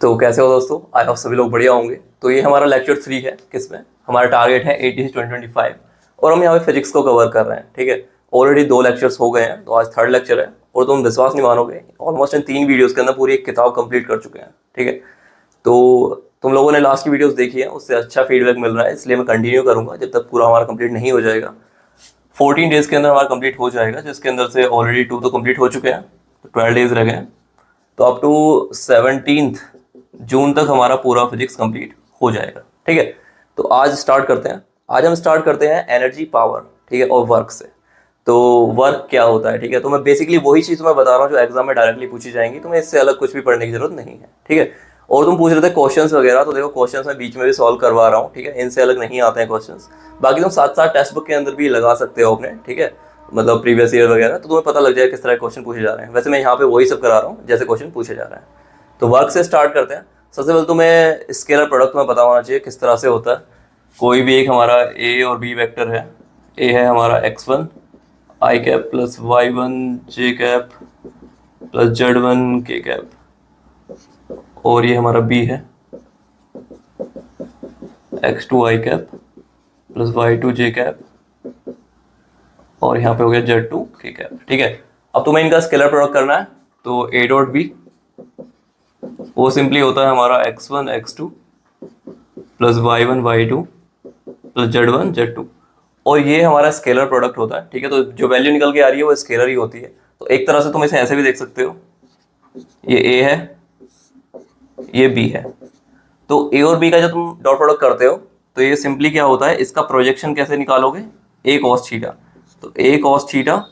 तो कैसे हो दोस्तों, आई होप सभी लोग बढ़िया होंगे। तो ये हमारा लेक्चर 3 है, किसमें हमारा टारगेट है 80/2025 और हम यहाँ पे फिजिक्स को कवर कर रहे हैं। ठीक है, ऑलरेडी 2 लेक्चर्स हो गए हैं, तो आज 3rd लेक्चर है और तुम विश्वास नहीं मानोगे, ऑलमोस्ट इन 3 वीडियोस के अंदर पूरी एक किताब कंप्लीट कर चुके हैं। ठीक है, तो तुम लोगों ने लास्ट की वीडियोस देखी है, उससे अच्छा फीडबैक मिल रहा है, इसलिए मैं कंटिन्यू करूंगा जब तक पूरा हमारा कंप्लीट नहीं हो जाएगा। 14 डेज के अंदर हमारा कंप्लीट हो जाएगा, जिसके अंदर से ऑलरेडी 2 तो कंप्लीट हो चुके हैं, तो 12 डेज रह गए हैं। तो अप टू 17 जून तक हमारा पूरा फिजिक्स कंप्लीट हो जाएगा। ठीक है, तो आज स्टार्ट करते हैं। आज हम स्टार्ट करते हैं एनर्जी, पावर, ठीक है, और वर्क से। तो वर्क क्या होता है, ठीक है, तो मैं बेसिकली वही चीज़ मैं बता रहा हूँ जो एग्जाम में डायरेक्टली पूछी जाएंगी, तुम्हें इससे अलग कुछ भी पढ़ने की जरूरत नहीं है। ठीक है, और तुम पूछ रहे थे क्वेश्चंस वगैरह, तो देखो क्वेश्चंस मैं बीच में भी सॉल्व करवा रहा हूँ। ठीक है, इनसे अलग नहीं आते हैं क्वेश्चंस। बाकी तुम साथ साथ टेक्स्ट बुक के अंदर भी लगा सकते हो अपने, ठीक है, मतलब प्रीवियस ईयर वगैरह, तो तुम्हें पता लग जाए किस तरह के क्वेश्चन पूछे जा रहे हैं। वैसे मैं यहाँ पे वही सब करा रहा हूँ जैसे क्वेश्चन पूछे जा रहे हैं। तो वर्क से स्टार्ट करते हैं। सबसे पहले तुम्हें स्केलर प्रोडक्ट में पता होना चाहिए किस तरह से होता है। कोई भी एक हमारा ए और बी वेक्टर है। ए है हमारा x1 आई कैप प्लस y1 जे कैप प्लस z1 के कैप, और ये हमारा बी है x2 आई कैप प्लस y2 जे कैप, और यहाँ पे हो गया z2 के कैप। ठीक है, अब तुम्हें इनका स्केलर प्रोडक्ट करना है। तो a डॉट बी वो सिंपली होता है हमारा x1 x2 plus y1 y2 plus z1 z2, और ये हमारा स्केलर प्रोडक्ट होता है। ठीक है, तो जो वैल्यू निकल के आ रही है वो स्केलर ही होती है। तो एक तरह से तुम इसे ऐसे भी देख सकते हो, ये a है, ये b है। तो a और b का जब तुम डॉट प्रोडक्ट करते हो तो ये सिंपली क्या होता है, इसका प्रोजेक्शन कैसे निकालोगे, a cos थीटा। तो a cos theta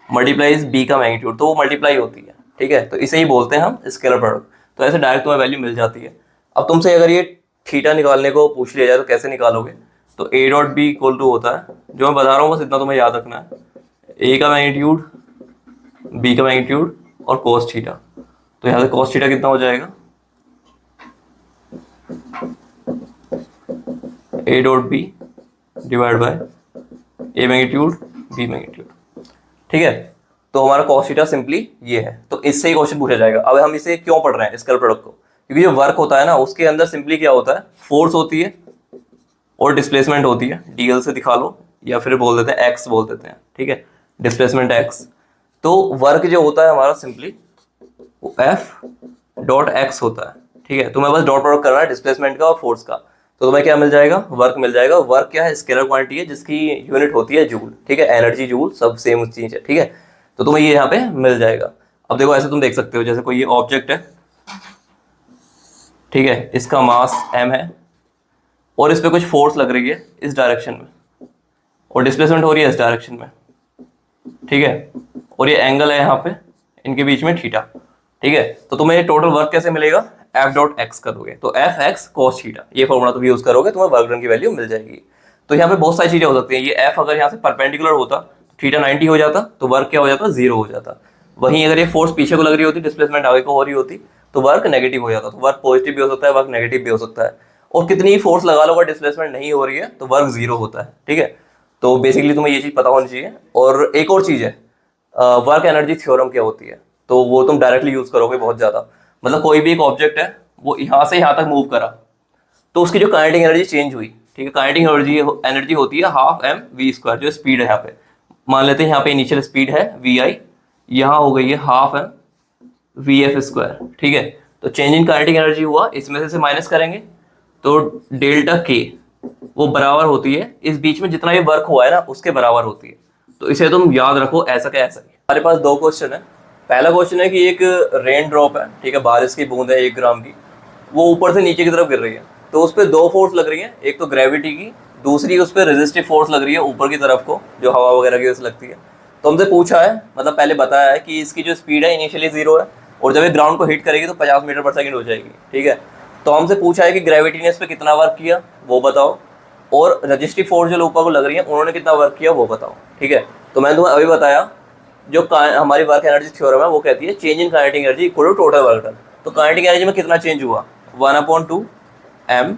multiplies b का मैग्नीट्यूड, तो वो मल्टीप्लाई होती है। ठीक है, तो इसे ही बोलते हैं हम स्केलर प्रोडक्ट। तो ऐसे डायरेक्ट तुम्हें वैल्यू मिल जाती है। अब तुमसे अगर ये थीटा निकालने को पूछ लिया जाए तो कैसे निकालोगे, तो a dot B equal to होता है, जो मैं बता रहा हूँ बस इतना तुम्हें याद रखना है, a का मैग्नीट्यूड, b का मैग्नीट्यूड और cos थीटा। तो यहाँ से cos थीटा कितना हो जाएगा, a dot B divide by a magnitude b magnitude. ठीक है, तो हमारा cos थीटा सिंपली ये है। तो इससे ही क्वेश्चन पूछा जाएगा। अब हम इसे क्यों पढ़ रहे हैं स्केलर प्रोडक्ट को, क्योंकि जो वर्क होता है ना उसके अंदर सिंपली क्या होता है, फोर्स होती है और डिस्प्लेसमेंट होती है। डीएल से दिखा लो या फिर बोल देते हैं एक्स बोल देते हैं। ठीक है, डिस्प्लेसमेंट एक्स। तो वर्क जो होता है हमारा सिंपली वो एफ डॉट एक्स होता है। ठीक है, तुम्हें बस डॉट प्रोडक्ट करना है डिस्प्लेसमेंट का और फोर्स का। तो तुम्हें क्या मिल जाएगा, वर्क मिल जाएगा। वर्क क्या है, स्केलर क्वांटिटी है जिसकी यूनिट होती है जूल। ठीक है, एनर्जी जूल सब सेम चीज है। ठीक है, तो तुम्हें ये यहाँ पे मिल जाएगा। अब देखो ऐसे तुम देख सकते हो, जैसे कोई ये ऑब्जेक्ट है, ठीक है, इसका मास m है और इस पे कुछ फोर्स लग रही है इस डायरेक्शन में और डिस्प्लेसमेंट हो रही है इस डायरेक्शन में। ठीक है, और ये एंगल है यहाँ पे इनके बीच में थीटा। ठीक है, तो तुम्हें ये टोटल वर्क कैसे मिलेगा, एफ डॉट एक्स करोगे तो एफ एक्स कॉस थीटा, ये फॉर्मूला तुम यूज करोगे, तुम्हें वर्क डन की वैल्यू मिल जाएगी। तो यहाँ पे बहुत सारी चीजें हो सकती हैं। ये एफ अगर यहाँ से परपेंडिकुलर होता तो थीटा 90 हो जाता, तो वर्क क्या हो जाता, 0 हो जाता। वहीं अगर ये फोर्स पीछे को लग रही होती, डिस्प्लेसमेंट आगे को हो रही होती, तो वर्क नेगेटिव हो जाता। तो वर्क पॉजिटिव भी हो सकता है, वर्क नेगेटिव भी हो सकता है। और कितनी ही फोर्स लगा लो, अगर डिस्प्लेसमेंट नहीं हो रही है तो वर्क 0 होता है। ठीक है, तो बेसिकली तुम्हें ये चीज पता होनी चाहिए। और एक और चीज है, वर्क एनर्जी थ्योरम क्या होती है, तो वो तुम डायरेक्टली यूज करोगे बहुत ज्यादा। मतलब कोई भी एक ऑब्जेक्ट है, वो यहाँ से यहाँ तक मूव करा, तो उसकी जो काइनेटिक एनर्जी चेंज हुई, ठीक है, काइनेटिक एनर्जी होती है हाफ एम वी स्क्वायर, जो स्पीड है यहाँ पे। मान लेते हैं यहाँ पे इनिशियल स्पीड है वी आई, यहाँ हो गई है half M V F square. ठीक है, तो चेंज इन काइनेटिक एनर्जी हुआ, इसमें से माइनस करेंगे तो डेल्टा के वो बराबर होती है इस बीच में जितना भी वर्क हुआ है ना उसके बराबर होती है। तो इसे तुम याद रखो, ऐसा क्या ऐसा ही। हमारे पास 2 क्वेश्चन है। पहला क्वेश्चन है कि एक रेन ड्रॉप है, ठीक है, बारिश की बूंद है 1 ग्राम की, वो ऊपर से नीचे की तरफ गिर रही है। तो उस पर 2 फोर्स लग रही है, एक तो ग्रेविटी की, दूसरी उस पर रेजिस्टिव फोर्स लग रही है ऊपर की तरफ को, जो हवा वगैरह की वजह से लगती है। तो हमसे पूछा है, मतलब पहले बताया है कि इसकी जो स्पीड है इनिशियली 0 है और जब ये ग्राउंड को हिट करेगी तो 50 मीटर पर सेकंड हो जाएगी। ठीक है, तो हमसे पूछा है कि ग्रेविटी ने इस पर कितना वर्क किया वो बताओ, और रजिस्ट्री फोर्स जो ऊपर को लग रही है उन्होंने कितना वर्क किया वो बताओ। ठीक है, तो मैंने तुम्हें अभी बताया जो हमारी वर्क एनर्जी थ्योरम है वो कहती है change in kinetic energy equal to total work done. तो काइनेटिक एनर्जी में कितना चेंज हुआ, 1/2 m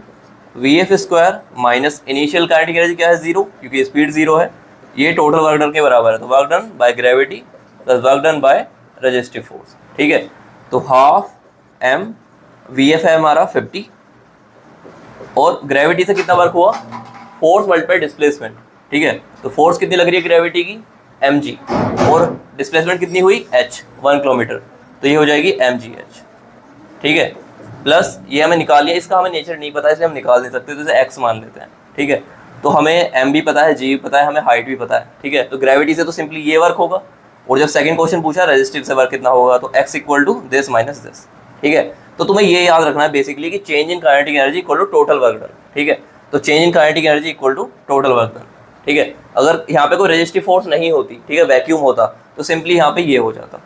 V F square minus initial kinetic energy क्या है 0, क्योंकि स्पीड 0 है, ये टोटल वर्क डन के बराबर है। तो work done by gravity plus work done by resistive force. ठीक है, तो हाफ m VF है हमारा 50 और ग्रेविटी से कितना वर्क हुआ, फोर्स मल्टीप्लाई डिस्प्लेसमेंट, ठीक है। तो फोर्स कितनी लग रही है ग्रेविटी की, mg, और डिस्प्लेसमेंट कितनी हुई h, 1 किलोमीटर, तो ये हो जाएगी mgh, ठीक है। प्लस ये हमें निकाल लिया, इसका हमें नेचर नहीं पता इसलिए हम निकाल नहीं सकते, तो इसे x मान लेते हैं, ठीक है। तो हमें m भी पता है, g भी पता है, हमें हाइट भी पता है, ठीक है। तो ग्रेविटी से तो सिंपली ये वर्क होगा, और जब सेकंड क्वेश्चन पूछा रेजिस्टिव से वर्क कितना होगा, तो x equal to this minus this, ठीक है। तो तुम्हें ये याद रखना है बेसिकली कि change in kinetic energy equal to total work done, ठीक है। तो change in kinetic energy equal to total work done, ठीक है। अगर यहाँ पे कोई रेजिस्टिव फोर्स नहीं होती, ठीक है, वैक्यूम होता, तो सिंपली यहाँ पे ये हो जाता,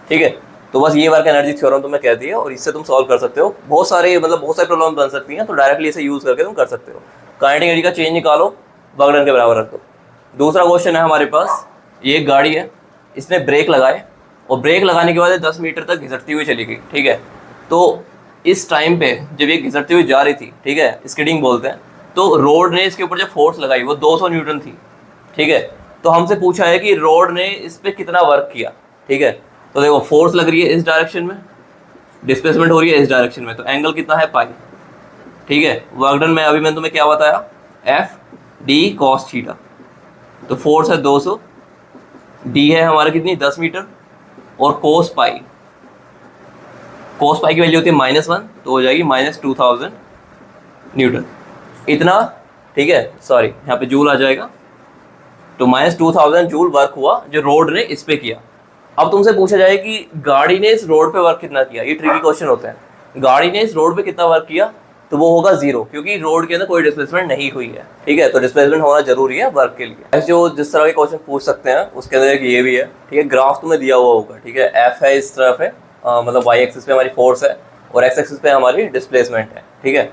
ठीक है। तो बस ये वर्क एनर्जी थ्योरम तुम्हें कहती है और इससे तुम सॉल्व कर सकते हो बहुत सारे प्रॉब्लम बन सकती हैं, तो डायरेक्टली इसे यूज करके तुम कर सकते हो। काइनेटिक एनर्जी का चेंज निकालो, वर्क डन के बराबर रख दो। दूसरा क्वेश्चन है हमारे पास, ये एक गाड़ी है, इसने ब्रेक लगाए और ब्रेक लगाने के बाद 10 मीटर तक घिसटती हुई चली गई, ठीक है। तो इस टाइम पे जब ये घिसटती हुई जा रही थी, ठीक है, स्किडिंग बोलते हैं, तो रोड ने इसके ऊपर जो फोर्स लगाई वो 200 न्यूटन थी, ठीक है। तो हमसे पूछा है कि रोड ने इस पे कितना वर्क किया, ठीक है। तो देखो फोर्स लग रही है इस डायरेक्शन में, डिस्प्लेसमेंट हो रही है इस डायरेक्शन में, तो एंगल कितना है पाई, ठीक है। वर्क डन में अभी मैंने तुम्हें क्या बताया, एफ डी कॉस थीटा, तो फोर्स है 200, डी है हमारा कितनी 10 मीटर, और कोस पाई की वैल्यू होती है -1, तो हो जाएगी -2000 न्यूटन इतना, ठीक है। सॉरी यहाँ पे जूल आ जाएगा, तो -2000 जूल वर्क हुआ जो रोड ने इस पे किया। अब तुमसे पूछा जाए कि गाड़ी ने इस रोड पे वर्क कितना किया, ये ट्रिकी क्वेश्चन होता है। गाड़ी ने इस रोड पे कितना वर्क किया, तो वो होगा 0, क्योंकि रोड के अंदर कोई डिस्प्लेसमेंट नहीं हुई है, ठीक है। तो डिस्प्लेसमेंट होना जरूरी है वर्क के लिए। जो जिस तरह के क्वेश्चन पूछ सकते हैं उसके अंदर एक ये भी है, ठीक है। ग्राफ तुम्हें दिया हुआ होगा, ठीक है, एफ है इस तरफ है, मतलब वाई एक्सिस पे हमारी फोर्स है और एक्स एक्सिस पे हमारी डिस्प्लेसमेंट है, ठीक है।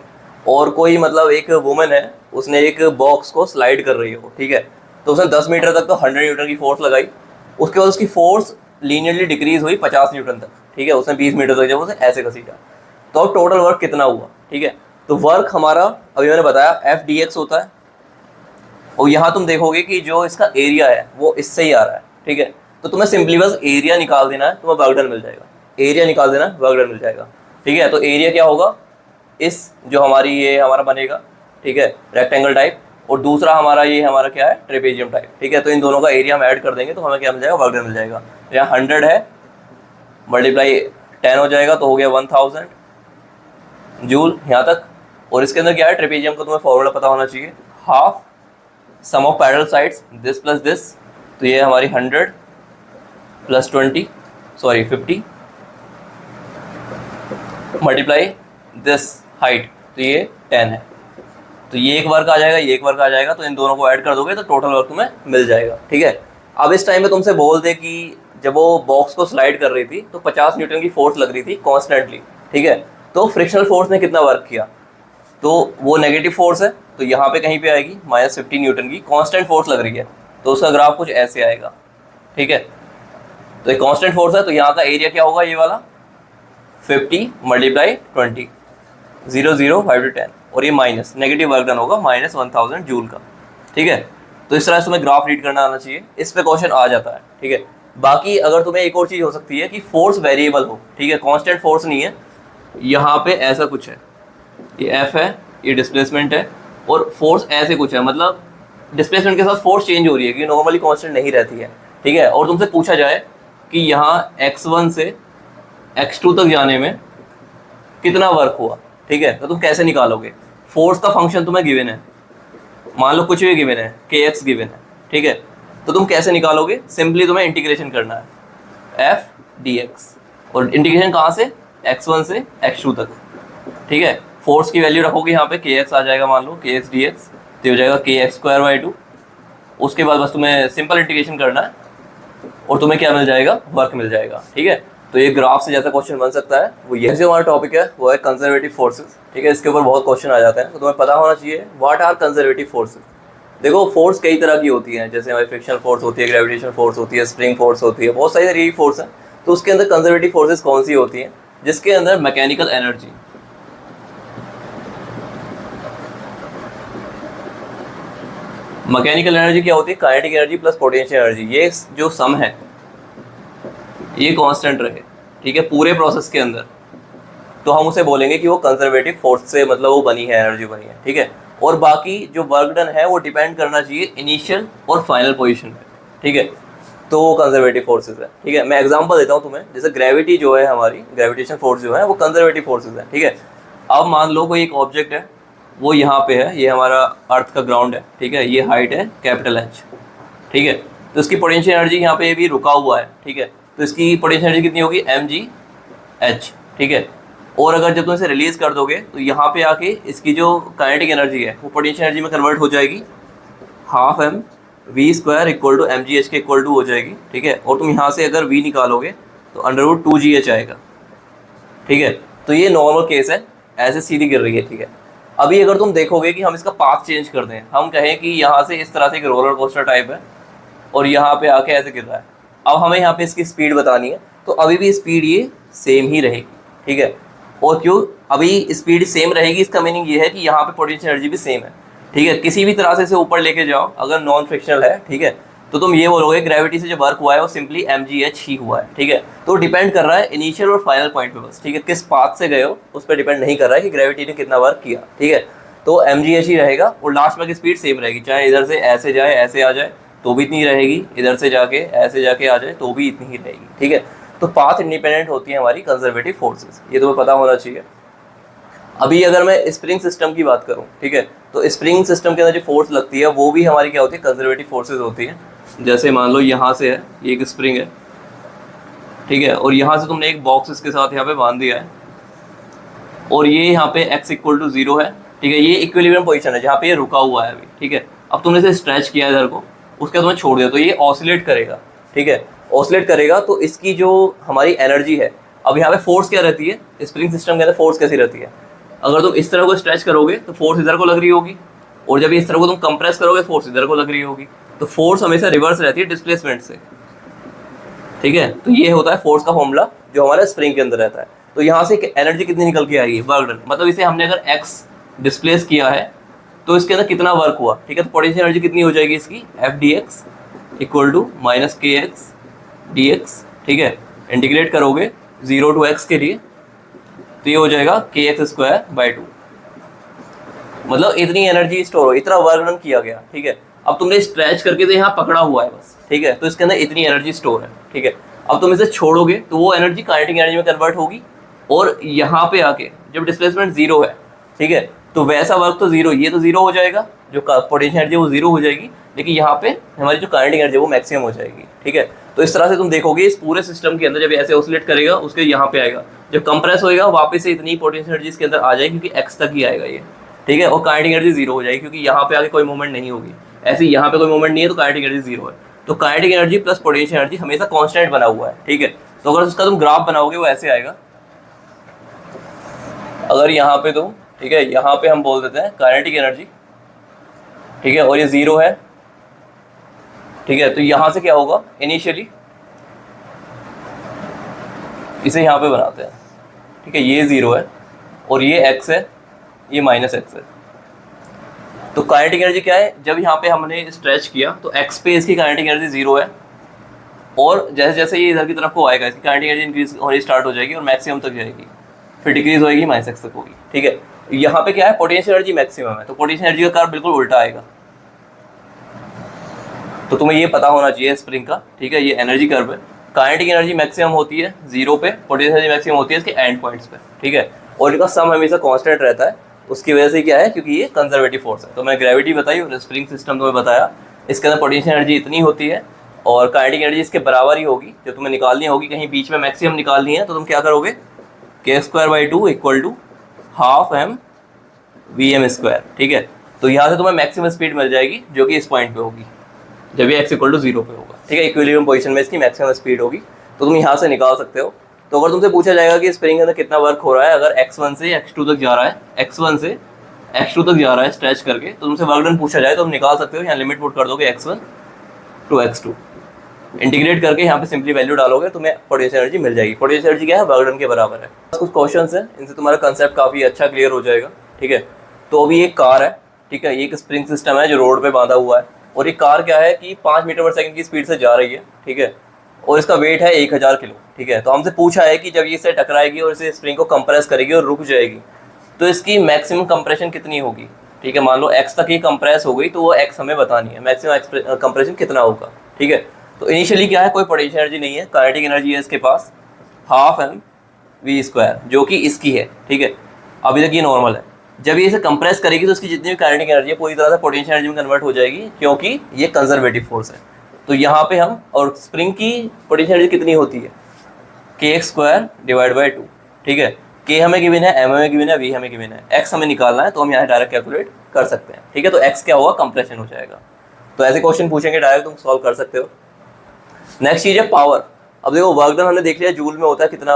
और कोई मतलब एक वुमन है, उसने एक बॉक्स को स्लाइड कर रही हो, ठीक है। तो उसने 10 मीटर तक तो 100 न्यूटन की फोर्स लगाई, उसके बाद उसकी फोर्स लीनियरली डिक्रीज हुई 50 न्यूटन तक, ठीक है। उसने 20 मीटर तक जब उसे ऐसे घसीटा, तो अब टोटल वर्क कितना हुआ, ठीक है। तो वर्क हमारा अभी मैंने बताया एफ डी एक्स होता है, और यहाँ तुम देखोगे कि जो इसका एरिया है वो इससे ही आ रहा है, ठीक है। तो तुम्हें सिंपली बस एरिया निकाल देना है, तुम्हें वर्क डन मिल जाएगा, एरिया निकाल देना, वर्क डन मिल जाएगा, ठीक है। तो एरिया क्या होगा, इस जो हमारी ये हमारा बनेगा, ठीक है, रेक्टेंगल टाइप, और दूसरा हमारा ये हमारा क्या है, ट्रेपेजियम टाइप, ठीक है। तो इन दोनों का एरिया हम ऐड कर देंगे तो हमें क्या मिल जाएगा, वर्क डन मिल जाएगा। यहाँ 100 है, मल्टीप्लाई 10 हो जाएगा, तो हो गया 1000 जूल यहाँ तक। और इसके अंदर क्या है, ट्रेपेजियम का तुम्हें फॉर्मूला पता होना चाहिए, half sum of parallel sides this plus this, तो ये हमारी 100 प्लस 50 मल्टीप्लाई दिस हाइट, तो ये 10 है, तो ये एक वर्क आ जाएगा, ये एक वर्क आ जाएगा, तो इन दोनों को ऐड कर दोगे तो टोटल वर्क तुम्हें मिल जाएगा, ठीक है। अब इस टाइम पे तुमसे बोल दे कि जब वो बॉक्स को स्लाइड कर रही थी तो 50 न्यूटन की फोर्स लग रही थी कॉन्स्टेंटली, ठीक है। तो फ्रिक्शनल फोर्स ने कितना वर्क किया, तो वो नेगेटिव फोर्स है, तो यहाँ पे कहीं पे आएगी -50 न्यूटन की कांस्टेंट फोर्स लग रही है, तो उसका ग्राफ कुछ ऐसे आएगा, ठीक है। तो ये कांस्टेंट फोर्स है, तो यहाँ का एरिया क्या होगा, ये वाला 50 मल्टीप्लाई 20, 0 0 5 to 10, और ये माइनस नेगेटिव वर्क डन होगा -1000 जूल का, ठीक है। तो इस तरह से तुम्हें ग्राफ रीड करना आना चाहिए, इस पे क्वेश्चन आ जाता है, ठीक है। बाकी अगर तुम्हें एक और चीज़ हो सकती है कि फोर्स वेरिएबल हो, ठीक है, कांस्टेंट फोर्स नहीं है, यहाँ पे ऐसा कुछ है, ये एफ है, ये डिस्प्लेसमेंट है, और फोर्स ऐसे कुछ है, मतलब डिस्प्लेसमेंट के साथ फोर्स चेंज हो रही है, कि नॉर्मली कांस्टेंट नहीं रहती है, ठीक है। और तुमसे पूछा जाए कि यहाँ x1 से x2 तक जाने में कितना वर्क हुआ, ठीक है, तो तुम कैसे निकालोगे। फोर्स का फंक्शन तुम्हें गिवन है, मान लो कुछ भी गिवन है, kx गिवन है, ठीक है। तो तुम कैसे निकालोगे, सिंपली तुम्हें इंटीग्रेशन करना है एफ डी एक्स, और इंटीग्रेशन कहाँ से, x1 से x2 तक, ठीक है। फोर्स की वैल्यू रखोगे यहाँ पे kx आ जाएगा, मान लो kx dx, तो हो जाएगा kx²/2। उसके बाद बस तुम्हें सिंपल इंटीग्रेशन करना है और तुम्हें क्या मिल जाएगा, वर्क मिल जाएगा, ठीक है। तो ये ग्राफ से जैसा क्वेश्चन बन सकता है वो ये जो हमारा टॉपिक है वो है कंजर्वेटिव फोर्सेस, ठीक है। इसके ऊपर बहुत क्वेश्चन आ जाते हैं, तो तुम्हें पता होना चाहिए व्हाट आर कंजर्वेटिव फोर्सेस। देखो फोर्स कई तरह की होती हैं, जैसे हमारी फ्रिक्शनल फोर्स होती है, ग्रेविटेशन फोर्स होती है, स्प्रिंग फोर्स होती है, बहुत सारी तरीके की फोर्स है। तो उसके अंदर कंजर्वेटिव फोर्सेस कौन सी होती हैं, जिसके अंदर मैकेनिकल एनर्जी, मैकेनिकल एनर्जी क्या होती है, kinetic energy plus potential energy, ये जो सम है ये कांस्टेंट रहे, ठीक है, पूरे प्रोसेस के अंदर, तो हम उसे बोलेंगे कि वो कंजर्वेटिव फोर्स से मतलब वो बनी है, एनर्जी बनी है, ठीक है। और बाकी जो वर्क डन है वो डिपेंड करना चाहिए इनिशियल और फाइनल पोजीशन पे, ठीक है। तो वो कंजर्वेटिव फोर्सेज है, ठीक है। मैं एग्जांपल देता हूँ तुम्हें, जैसे ग्रेविटी जो है हमारी, ग्रेविटेशन फोर्स जो है वो कंजर्वेटिव फोर्सेज है, ठीक है। अब मान लो कोई एक ऑब्जेक्ट है, वो यहाँ पे है, ये हमारा अर्थ का ग्राउंड है, ठीक है, ये हाइट है कैपिटल एच, ठीक है। तो इसकी पोटेंशियल एनर्जी यहाँ पे भी रुका हुआ है, ठीक है। तो इसकी पोटेंशियल एनर्जी कितनी होगी, mgh, ठीक है। और अगर जब तुम इसे रिलीज कर दोगे तो यहाँ पे आके इसकी जो काइनेटिक एनर्जी है वो पोटेंशियल एनर्जी में कन्वर्ट हो जाएगी, half M V square equal to M G H के इक्वल टू हो जाएगी, ठीक है। और तुम यहाँ से अगर v निकालोगे तो √2gh आएगा, ठीक है। तो ये नॉर्मल केस है, ऐसे सीधी गिर रही है, ठीक है। अभी अगर तुम देखोगे कि हम इसका पाथ चेंज कर दें, हम कहें कि यहाँ से इस तरह से एक रोलर कोस्टर टाइप है और यहाँ पे आके ऐसे गिर रहा है, अब हमें यहाँ पे इसकी स्पीड बतानी है, तो अभी भी स्पीड ये सेम ही रहेगी, ठीक है। और क्यों अभी स्पीड सेम रहेगी, इसका मीनिंग ये है कि यहाँ पे पोटेंशियल एनर्जी भी सेम है, ठीक है। किसी भी तरह से इसे ऊपर लेके जाओ, अगर नॉन फ्रिक्शनल है, ठीक है, तो तुम ये बोलोगे ग्रेविटी से जो वर्क हुआ है वो सिंपली mgh ही हुआ है, ठीक है। तो डिपेंड कर रहा है इनिशियल और फाइनल पॉइंट पे बस, ठीक है, किस पाथ से गए हो उस पर डिपेंड नहीं कर रहा है कि ग्रेविटी ने कितना वर्क किया, ठीक है। तो mgh ही रहेगा और लास्ट में की स्पीड सेम रहेगी, चाहे इधर से ऐसे जाए ऐसे आ जाए तो भी इतनी रहेगी, इधर से जाके ऐसे जाके आ जाए तो भी इतनी ही रहेगी, ठीक है। तो पाथ इंडिपेंडेंट होती है हमारी कंजर्वेटिव फोर्सेस, ये तुम्हें पता होना चाहिए। अभी अगर मैं स्प्रिंग सिस्टम की बात करूं, ठीक है, तो स्प्रिंग सिस्टम के अंदर जो फोर्स लगती है वो भी हमारी क्या होती है, कंजर्वेटिव फोर्सेस होती है। जैसे मान लो यहाँ से है, ये एक स्प्रिंग है, ठीक है, और यहाँ से तुमने एक बॉक्स इसके साथ यहाँ पे बांध दिया है और ये यहाँ पे x इक्वल टू 0 है, ठीक है। ये इक्विलिब्रियम पोजीशन है जहाँ पे ये रुका हुआ है अभी, ठीक है। अब तुमने इसे स्ट्रेच किया इधर को, उसके बाद तुम्हें छोड़ दिया तो ये ऑसिलेट करेगा, ठीक है, ऑसिलेट करेगा। तो इसकी जो हमारी एनर्जी है, अब यहाँ पे फोर्स क्या रहती है, स्प्रिंग सिस्टम के अंदर फोर्स कैसी रहती है, अगर तुम इस तरह को स्ट्रेच करोगे तो फोर्स इधर को लग रही होगी, और जब इस तरह को तुम कंप्रेस करोगे फोर्स इधर को लग रही होगी। तो फोर्स हमेशा रिवर्स रहती है डिस्प्लेसमेंट से, ठीक है। तो ये होता है फोर्स का फॉर्मूला जो हमारे स्प्रिंग के अंदर रहता है। तो यहाँ से एनर्जी कितनी निकल के आएगी, वर्क डन, मतलब इसे हमने अगर x डिस्प्लेस किया है तो इसके अंदर कितना वर्क हुआ, ठीक है। तो पोटेंशियल एनर्जी कितनी हो जाएगी इसकी, F(dx) equal to minus kx dx, ठीक है। इंटीग्रेट करोगे 0 to x के लिए तो ये हो जाएगा kx²/2, मतलब इतनी एनर्जी स्टोर हो, इतना वर्क डन किया गया, ठीक है। अब तुमने स्ट्रेच करके तो यहाँ पकड़ा हुआ है बस, ठीक है, तो इसके अंदर इतनी एनर्जी स्टोर है, ठीक है। अब तुम इसे छोड़ोगे तो वो एनर्जी काइनेटिक एनर्जी में कन्वर्ट होगी, और यहाँ पे आके जब डिस्प्लेसमेंट 0 है, ठीक है, तो वैसा वर्क तो 0, ये तो 0 हो जाएगा, जो पोटेंशियल एनर्जी वो 0 हो जाएगी, लेकिन यहाँ पे हमारी जो काइनेटिक एनर्जी वो मैक्सिमम हो जाएगी, ठीक है। तो इस तरह से तुम देखोगे इस पूरे सिस्टम के अंदर जब ऐसे ऑसिलेट करेगा उसके यहाँ पे आएगा, जब कंप्रेस होएगा वापस से इतनी पोटेंशियल एनर्जी इसके अंदर आ जाएगी क्योंकि x तक ही आएगा ये, ठीक है। और काइनेटिक एनर्जी 0 हो जाएगी क्योंकि यहाँ पे आगे कोई मूवमेंट नहीं होगी, ऐसे यहाँ पे कोई मूवमेंट नहीं है तो काइनेटिक एनर्जी 0 है। तो kinetic energy plus potential energy हमेशा कांस्टेंट बना हुआ है, ठीक है। तो अगर उसका तुम ग्राफ बनाओगे वो ऐसे आएगा, अगर यहाँ पे तुम, ठीक है, यहाँ पे हम बोल देते हैं काइनेटिक एनर्जी, ठीक है, और ये 0 है, ठीक है। तो यहाँ से क्या होगा, इनिशियली इसे यहाँ पे बनाते हैं, ठीक है, ये 0 है और ये x है, ये -x है। तो काइनेटिक एनर्जी क्या है, जब यहाँ पे हमने स्ट्रेच किया तो x पे इसकी काइनेटिक एनर्जी 0 है, और जैसे जैसे ये इधर की तरफ को आएगा इसकी काइनेटिक एनर्जी इंक्रीज होनी स्टार्ट हो जाएगी और मैक्सिमम तक जाएगी, फिर डिक्रीज होएगी -x तक होगी, ठीक है। यहाँ पे क्या है, पोटेंशियल एनर्जी मैक्सिमम है, तो पोटेंशियल एनर्जी का कर्व बिल्कुल उल्टा आएगा। तो तुम्हें ये पता होना चाहिए स्प्रिंग का, ठीक है, ये एनर्जी कर्व है, काइनेटिक एनर्जी मैक्सिमम होती है 0 पे, पोटेंशियल एनर्जी मैक्सिमम होती है इसके एंड पॉइंट्स पे, ठीक है, और इनका सम हमेशा कांस्टेंट रहता है। उसकी वजह से क्या है, क्योंकि ये कंजर्वेटिव फोर्स है। तो मैं ग्रेविटी बताई और स्प्रिंग सिस्टम तुम्हें बताया, इसके अंदर पोटेंशियल एनर्जी इतनी होती है और काइनेटिक एनर्जी इसके बराबर ही होगी, जो तुम्हें निकालनी होगी, कहीं बीच में मैक्सिमम निकालनी है तो तुम क्या करोगे, k²/2 equal to half m vm², ठीक है। तो यहाँ से तुम्हें मैक्सिमम स्पीड मिल जाएगी जो कि इस पॉइंट पे होगी जब ये x इक्वल टू 0 पे होगा, ठीक है, इक्विलिब्रियम पोजीशन में इसकी मैक्सिमम स्पीड होगी, तो तुम यहाँ से निकाल सकते हो। तो अगर तुमसे पूछा जाएगा कि स्प्रिंग के अंदर कितना वर्क हो रहा है, अगर x1 से x2 तक जा रहा है, x1 से x2 तक जा रहा है स्ट्रेच करके, तो तुमसे वर्क डन पूछा जाए तो तुम निकाल सकते हो, यहाँ लिमिट पुट कर दोगे x1 to x2, इंटीग्रेट करके यहाँ पे सिंपली वैल्यू डालोगे, तुम्हें पोटेंशियल एनर्जी मिल जाएगी। पोटेंशियल एनर्जी क्या है, वर्क डन के बराबर है। कुछ क्वेश्चंस हैं, इनसे तुम्हारा कंसेप्ट काफ़ी अच्छा क्लियर हो जाएगा, ठीक है। तो अभी एक कार है, ठीक है, ये एक स्प्रिंग सिस्टम है जो रोड पे बांधा हुआ है, और ये कार क्या है कि 5 मीटर पर सेकंड की स्पीड से जा रही है, ठीक है, और इसका वेट है 1000 किलो, ठीक है। तो हमसे पूछा है कि जब ये इससे टकराएगी और इसे स्प्रिंग को कंप्रेस करेगी और रुक जाएगी तो इसकी मैक्सिमम कंप्रेशन कितनी होगी, ठीक है। मान लो x तक ये कंप्रेस हो गई तो वो x हमें बतानी है, मैक्सिमम कंप्रेशन कितना होगा, ठीक है। तो इनिशियली क्या है, कोई पोटेंशियल एनर्जी नहीं है, काइनेटिक एनर्जी है इसके पास ½ mv², जो कि इसकी है, ठीक है। अभी तक ये नॉर्मल है। जब ये इसे कंप्रेस करेगी तो इसकी जितनी भी काइनेटिक एनर्जी है पूरी तरह से पोटेंशियल एनर्जी में कन्वर्ट हो जाएगी, क्योंकि ये कंजर्वेटिव फोर्स है। तो यहाँ पे हम, और स्प्रिंग की पोटेंशियल एनर्जी कितनी होती है, kx² / 2, ठीक है। k हमें गिवन है, m हमें गिवन है, v हमें गिवन है, x हमें निकालना है, तो हम यहाँ डायरेक्ट कैलकुलेट कर सकते हैं, ठीक है। तो x क्या होगा, कंप्रेशन हो जाएगा। तो ऐसे क्वेश्चन पूछेंगे डायरेक्ट तुम सॉल्व कर सकते हो। नेक्स्ट चीज है पावर। अब देखो वर्क डन हमने देख लिया जूल में होता है, कितना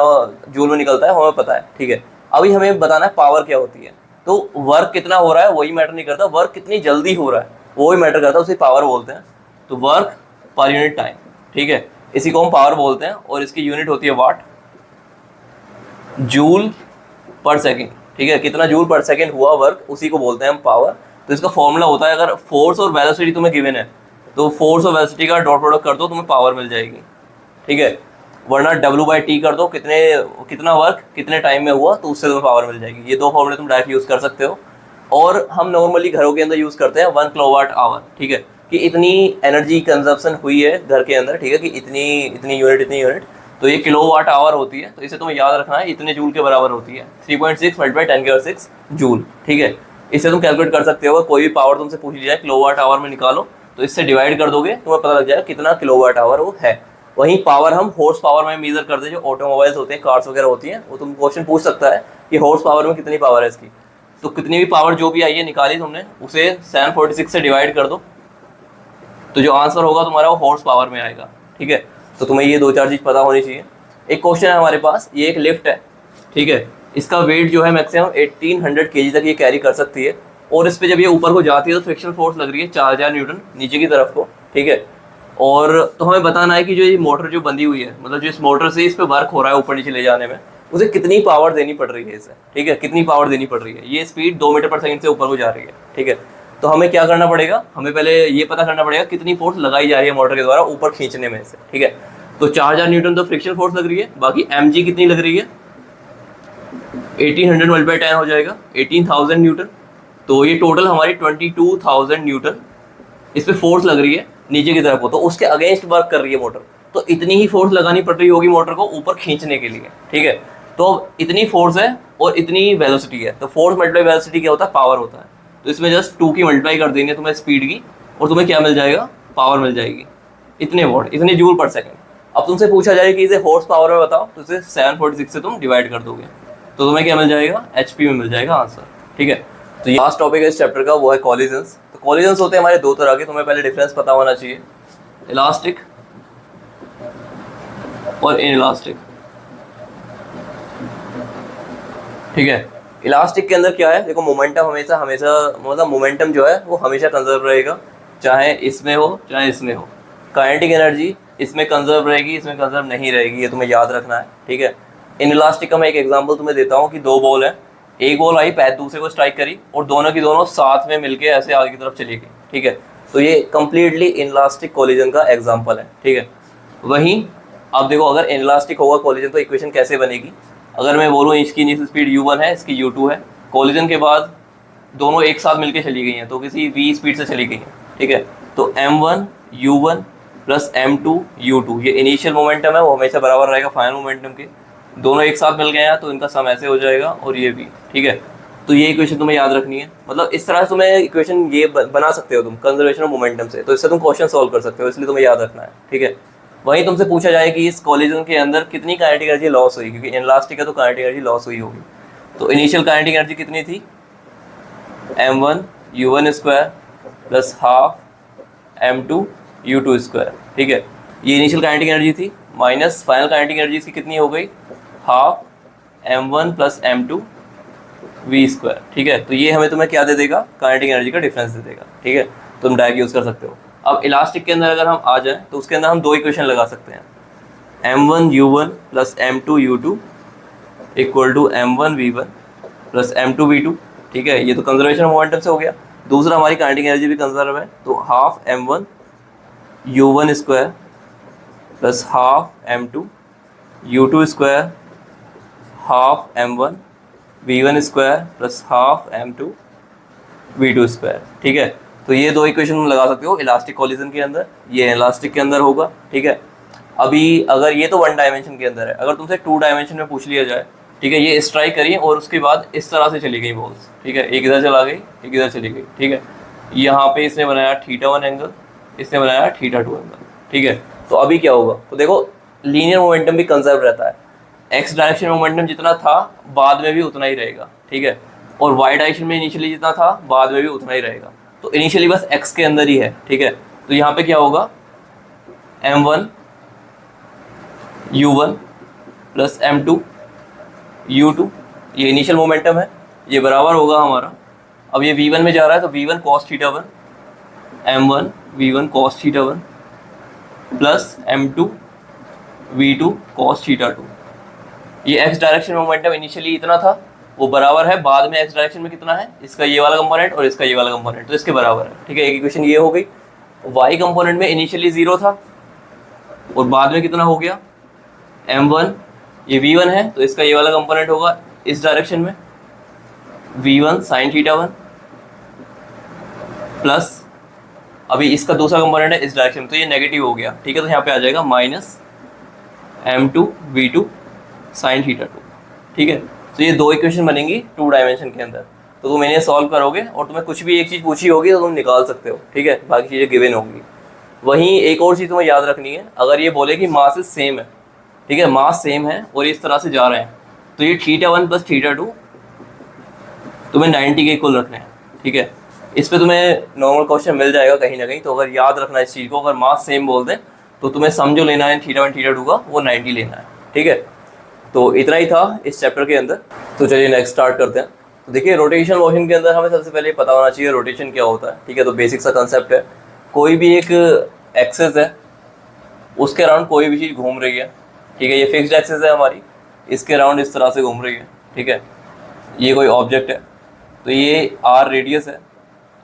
जूल में निकलता है हमें पता है, ठीक है। अभी हमें बताना है पावर क्या होती है। तो वर्क कितना हो रहा है वही मैटर नहीं करता, वर्क कितनी जल्दी हो रहा है वो ही मैटर करता है, उसे पावर बोलते हैं। तो वर्क पर यूनिट टाइम, ठीक है, इसी को हम पावर बोलते हैं, और इसकी यूनिट होती है वाट, जूल पर सेकेंड, ठीक है। कितना जूल पर सेकेंड हुआ वर्क, उसी को बोलते हैं हम पावर। तो इसका फॉर्मूला होता है, अगर फोर्स और वेलोसिटी तुम्हें गिवन है तो फोर्स और वेलोसिटी का डॉट प्रोडक्ट कर दो, तुम्हें पावर मिल जाएगी, ठीक है। वरना W/T कर दो, कितना वर्क कितने टाइम में हुआ, तो उससे तुम्हें पावर मिल जाएगी। ये दो फॉर्मूले तुम डायरेक्ट यूज़ कर सकते हो। और हम नॉर्मली घरों के अंदर यूज़ करते हैं 1 kWh, ठीक है, कि इतनी एनर्जी कंजप्शन हुई है घर के अंदर, ठीक है, कि इतनी यूनिट, तो ये kWh होती है। तो इसे तुम्हें याद रखना है, इतने जूल के बराबर होती है, 3.6 × 10⁻⁶ जूल, ठीक है। इससे तुम कैलकुलेट कर सकते हो, कोई भी पावर तुमसे पूछ ली जाए kWh में निकालो, तो इससे डिवाइड कर दोगे, तुम्हें पता लग जाएगा कितना kWh वो है। वहीं पावर हम हॉर्स पावर में मेजर करते हैं, जो ऑटोमोबाइल्स होते हैं, कार्स वगैरह होती हैं, वो तुम क्वेश्चन पूछ सकता है कि हॉर्स पावर में कितनी पावर है इसकी। तो कितनी भी पावर जो भी आई है निकाली तुमने, उसे 746 से डिवाइड कर दो, तो जो आंसर होगा तुम्हारा वो हॉर्स पावर में आएगा, ठीक है। तो तुम्हें ये 2-4 चीज़ पता होनी चाहिए। एक क्वेश्चन है हमारे पास, ये एक लिफ्ट है, ठीक है, इसका वेट जो है मैक्सिमम 1800 kg तक ये कैरी कर सकती है, और इस पर जब ये ऊपर को जाती है तो फ्रिक्शनल फोर्स लग रही है 4000 न्यूटन नीचे की तरफ को, ठीक है। और तो हमें बताना है कि जो ये मोटर जो बंधी हुई है, मतलब जो इस मोटर से इस पे वर्क हो रहा है ऊपर नीचे ले जाने में, उसे कितनी पावर देनी पड़ रही है इसे, ठीक है, कितनी पावर देनी पड़ रही है। ये स्पीड 2 मीटर पर सेकंड से ऊपर को जा रही है, ठीक है। तो हमें क्या करना पड़ेगा, हमें पहले ये पता करना पड़ेगा कितनी फोर्स लगाई जा रही है मोटर के द्वारा ऊपर खींचने में से, ठीक है। तो 4000 न्यूटन तो फ्रिक्शनल फोर्स लग रही है, बाकी mg कितनी लग रही है, 1800 × 10 हो जाएगा 18000 न्यूटन। तो ये टोटल हमारी 22000 न्यूटन इस पे फोर्स लग रही है नीचे की तरफ को, तो उसके अगेंस्ट वर्क कर रही है मोटर। तो इतनी ही फोर्स लगानी पड़ रही होगी मोटर को ऊपर खींचने के लिए, ठीक है। तो इतनी फोर्स है और इतनी वेलोसिटी है, तो फोर्स मल्टीप्लाई वेलोसिटी क्या होता है, पावर होता है। तो इसमें जस्ट 2 की मल्टीप्लाई कर देंगे तुम्हें स्पीड की, और तुम्हें क्या मिल जाएगा, पावर मिल जाएगी, इतने वॉट, इतने जूल पर सेकेंड। अब तुमसे पूछा जाए कि इसे हॉर्स पावर में बताओ, तो इसे 746 से तुम डिवाइड कर दोगे, तो तुम्हें क्या मिल जाएगा, HP में मिल जाएगा आंसर, ठीक है। तो ये लास्ट टॉपिक है इस चैप्टर का, वो है कॉलिजन्स। तो कॉलिजन्स होते हैं हमारे दो तरह के, तुम्हें पहले डिफरेंस पता होना चाहिए, इलास्टिक और इनइलास्टिक, ठीक है। इलास्टिक के अंदर क्या है, देखो मोमेंटम हमेशा मतलब मोमेंटम जो है वो हमेशा कंजर्व रहेगा, चाहे इसमें हो चाहे इसमें हो। काइनेटिक एनर्जी इसमें कंजर्व रहेगी, इसमें कंजर्व नहीं रहेगी, ये तुम्हें याद रखना है, ठीक है। इनइलास्टिक का मैं एक एग्जांपल तुम्हें देता हूँ कि 2 बॉल है, एक बॉल आई पैर दूसरे को स्ट्राइक करी और दोनों की दोनों साथ में मिलके ऐसे आगे की तरफ चली गई, ठीक है। तो ये कंप्लीटली इनइलास्टिक कोलिजन का एग्जांपल है, ठीक है। वहीं अब देखो, अगर इनइलास्टिक होगा कोलिजन तो इक्वेशन कैसे बनेगी, अगर मैं बोलूँ इसकी इनिशियल स्पीड u1 है, इसकी u2 है, कोलिजन के बाद दोनों एक साथ मिलके चली गई हैं, तो किसी v स्पीड से चली गई हैं, ठीक है। तो m1 u1 plus m2 u2, ये इनिशियल मोमेंटम है, वो हमेशा बराबर रहेगा फाइनल मोमेंटम के। दोनों एक साथ मिल गए हैं तो इनका सम ऐसे हो जाएगा, और ये भी, ठीक है। तो ये इक्वेशन तुम्हें याद रखनी है, मतलब इस तरह से तुम्हें इक्वेशन ये बना सकते हो तुम कंजर्वेशन ऑफ मोमेंटम से, तो इससे तुम क्वेश्चन सॉल्व कर सकते हो, इसलिए तुम्हें याद रखना है, ठीक है। वहीं तुमसे पूछा जाए कि इस कोलिजन के अंदर कितनी काइनेटिक एनर्जी लॉस हुई, क्योंकि इनइलास्टिक है तो काइनेटिक एनर्जी लॉस हुई होगी। तो इनिशियल काइनेटिक एनर्जी कितनी थी, m1 u1² plus ½ m2 u2², ठीक है। ये इनिशियल काइनेटिक एनर्जी थी, माइनस फाइनल काइनेटिक एनर्जी इसकी कितनी हो गई, ½ m1 प्लस m2 v², ठीक है। तो ये हमें तुम्हें क्या दे देगा, काइनेटिक एनर्जी का डिफरेंस दे देगा, ठीक है। तुम डायरेक्ट यूज़ कर सकते हो। अब इलास्टिक के अंदर अगर हम आ जाएं तो उसके अंदर हम 2 इक्वेशन लगा सकते हैं, m1 u1 plus m2 u2 equal to m1 v1 plus m2 v2, ठीक है। ये तो कंजर्वेशन ऑफ मोमेंटम से हो गया। दूसरा, हमारी काइनेटिक एनर्जी भी कंजर्व है, तो ½ m1 u1² plus half m2 u2 square half m1 v1 square plus half m2 v2 square. ठीक है, तो ये दो इक्वेशन तुम लगा सकते हो इलास्टिक कॉलिजन के अंदर, ये इलास्टिक के अंदर होगा। ठीक है, अभी अगर ये तो वन डायमेंशन के अंदर है, अगर तुमसे टू डायमेंशन में पूछ लिया जाए, ठीक है, ये स्ट्राइक करिए और उसके बाद इस तरह से चली गई बॉल्स। ठीक है, एक इधर चला गई, एक इधर चली गई। ठीक है, यहाँ पे इसने बनाया θ1 एंगल, इसने बनाया θ2 एंगल। ठीक है, तो अभी क्या होगा, तो देखो लीनियर मोमेंटम भी कंजर्व रहता है, एक्स डायरेक्शन मोमेंटम जितना था बाद में भी उतना ही रहेगा। ठीक है, और वाई डायरेक्शन में इनिशियली जितना था बाद में भी उतना ही रहेगा, तो इनिशियली बस एक्स के अंदर ही है। ठीक है, तो यहाँ पे क्या होगा, m1 u1 plus m2 u2, ये इनिशियल मोमेंटम है, ये बराबर होगा हमारा, अब ये v1 में जा रहा है तो v1 cos θ1 m1 v1 cos θ1 plus m2 v2 cos θ2। ये x डायरेक्शन में मोमेंटम इनिशियली इतना था, वो बराबर है बाद में x डायरेक्शन में कितना है, इसका ये वाला कंपोनेंट और इसका ये वाला कंपोनेंट, तो इसके बराबर है। ठीक है, एक इक्वेशन ये हो गई। y कंपोनेंट में इनिशियली 0 था और बाद में कितना हो गया, m1, ये v1 है तो इसका ये वाला कंपोनेंट होगा इस डायरेक्शन में v1 sin θ1 प्लस अभी इसका दूसरा कंपोनेंट है इस डायरेक्शन में, तो ये नेगेटिव हो गया। ठीक है, तो यहाँ पे आ जाएगा माइनस m2 v2 sin θ2। ठीक है, तो ये दो इक्वेशन बनेंगी टू डायमेंशन के अंदर, तो तुम इन्हें सॉल्व करोगे और तुम्हें कुछ भी एक चीज़ पूछी होगी तो तुम निकाल सकते हो। ठीक है, बाकी चीज़ें गिवन होंगी। वहीं एक और चीज़ तुम्हें याद रखनी है, अगर ये बोले कि मास सेम है, ठीक है, मास सेम है और इस तरह से जा रहे हैं, तो ये θ1 प्लस θ2 तुम्हें 90 के इक्वल रखने हैं। ठीक है, इस पे तुम्हें नॉर्मल क्वेश्चन मिल जाएगा कहीं ना कहीं, तो अगर याद रखना इस चीज़ को, अगर मास सेम बोल दें तो तुम्हें समझो लेना है θ1 θ2 का वो 90 लेना है। ठीक है, तो इतना ही था इस चैप्टर के अंदर। तो चलिए नेक्स्ट स्टार्ट करते हैं। तो देखिए रोटेशन मोशन के अंदर हमें सबसे पहले पता होना चाहिए रोटेशन क्या होता है। ठीक है, तो बेसिक सा कंसेप्ट है, कोई भी एक एक्सेस है उसके अराउंड कोई भी चीज़ घूम रही है। ठीक है, ये फिक्स्ड एक्सेस है हमारी, इसके अराउंड इस तरह से घूम रही है। ठीक है, ये कोई ऑब्जेक्ट है तो ये r रेडियस है,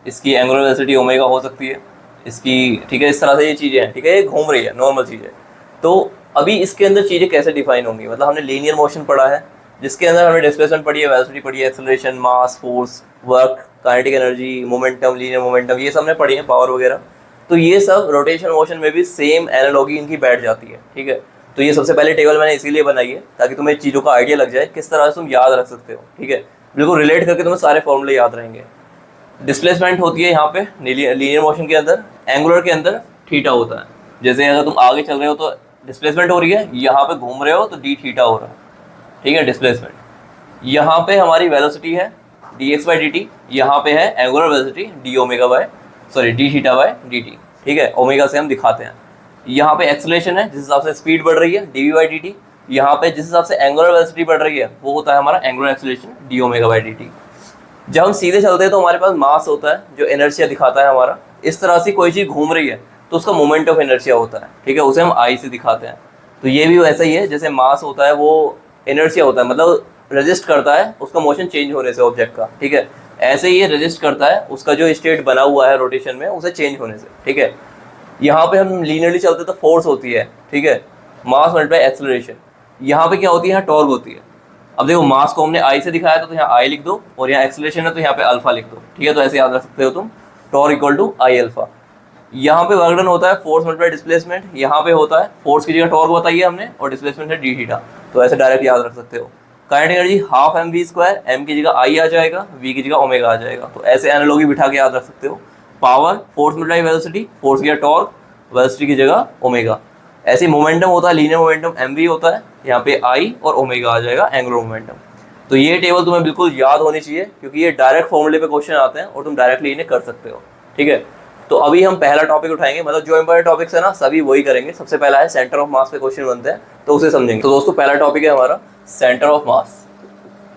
इसकी एंगुलर वेलोसिटी ओमेगा हो सकती है इसकी। ठीक है, इस तरह से ये चीज़ें हैं। ठीक है, ये घूम रही है, नॉर्मल चीज़ है। तो अभी इसके अंदर चीज़ें कैसे डिफाइन होंगी, मतलब हमने लीनियर मोशन पढ़ा है जिसके अंदर हमने डिस्प्लेसमेंट पढ़ी है, वेलोसिटी पढ़ी है, acceleration, mass, force, work, kinetic energy, momentum, linear momentum, ये सब हमने पढ़ी है, पावर वगैरह। तो ये सब रोटेशन मोशन में भी सेम एनालॉजी इनकी बैठ जाती है। ठीक है, तो ये सबसे पहले टेबल मैंने इसीलिए बनाई है ताकि तुम्हें चीज़ों का आइडिया लग जाए किस तरह से तुम याद रख सकते हो। ठीक है, बिल्कुल रिलेट करके तुम्हें सारे फॉर्मूले याद रहेंगे। डिस्प्लेसमेंट होती है यहाँ पे लीनियर मोशन के अंदर, एंगुलर के अंदर थीटा होता है। जैसे अगर तुम आगे चल रहे हो तो डिस्प्लेसमेंट हो रही है, यहाँ पे घूम रहे हो तो डी थीटा हो रहा है। ठीक है, डिस्प्लेसमेंट। यहाँ पे हमारी वेलोसिटी है dx/dt, यहाँ पे है एंगुलर वेलोसिटी डी थीटा/dt। ठीक है, ओमेगा से हम दिखाते हैं। यहाँ पे एक्सेलरेशन है, जिस हिसाब से स्पीड बढ़ रही है dv/dt। यहाँ पे जिस हिसाब से एंगुलर वेलोसिटी बढ़ रही है वो होता है हमारा एंगुलर एक्सेलरेशन dω/dt। जब हम सीधे चलते हैं तो हमारे पास मास होता है जो इनर्शिया दिखाता है हमारा। इस तरह से कोई चीज़ घूम रही है तो उसका मोमेंट ऑफ इनर्शिया होता है। ठीक है, उसे हम आई से दिखाते हैं। तो ये भी वैसा ही है, जैसे मास होता है वो इनर्शिया होता है, मतलब रेजिस्ट करता है उसका मोशन चेंज होने से ऑब्जेक्ट का। ठीक है, ऐसे ही ये रेजिस्ट करता है उसका जो स्टेट बना हुआ है रोटेशन में उसे चेंज होने से। ठीक है, यहाँ पे हम लीनियरली चलते तो फोर्स होती है। ठीक है, मास मल्टीप्लाई एक्सेलरेशन। यहाँ पे क्या होती है, यहाँ टॉर्क होती है। अब देखो मास को हमने आई से दिखाया तो यहाँ आई लिख दो, और यहाँ एक्सेलरेशन है तो यहाँ पे अल्फा लिख दो। ठीक है, तो ऐसे याद रख सकते हो तुम, torque equal to I alpha. यहाँ पे वर्क डन होता है फोर्स मल्टीप्लाई डिस्प्लेसमेंट, यहाँ पे होता है फोर्स की जगह टॉर्क बताइए हमने और डिस्प्लेसमेंट है डी थीटा, तो ऐसे डायरेक्ट याद रख सकते हो। Kinetic energy half mv², m की जगह आई आ जाएगा, v की जगह ओमेगा आ जाएगा, तो ऐसे एनालॉजी बिठा के याद रख सकते हो। Power force multiply velocity, force की जगह टॉर्क, वेलोसिटी की जगह ओमेगा। ऐसे मोमेंटम होता है लीनियर मोमेंटम mv होता है, यहाँ पे आई और ओमेगा आ जाएगा एंगुलर मोमेंटम। तो ये टेबल तुम्हें बिल्कुल याद होनी चाहिए क्योंकि ये डायरेक्ट फॉर्मूले पे क्वेश्चन आते हैं और तुम डायरेक्टली इन्हें कर सकते हो। ठीक है, तो अभी हम पहला टॉपिक उठाएंगे, मतलब जो इंपॉर्टेंट टॉपिक्स है ना सभी वही करेंगे। सबसे पहला है सेंटर ऑफ मास पे क्वेश्चन बनते हैं तो उसे समझेंगे। तो दोस्तों पहला टॉपिक है हमारा सेंटर ऑफ मास।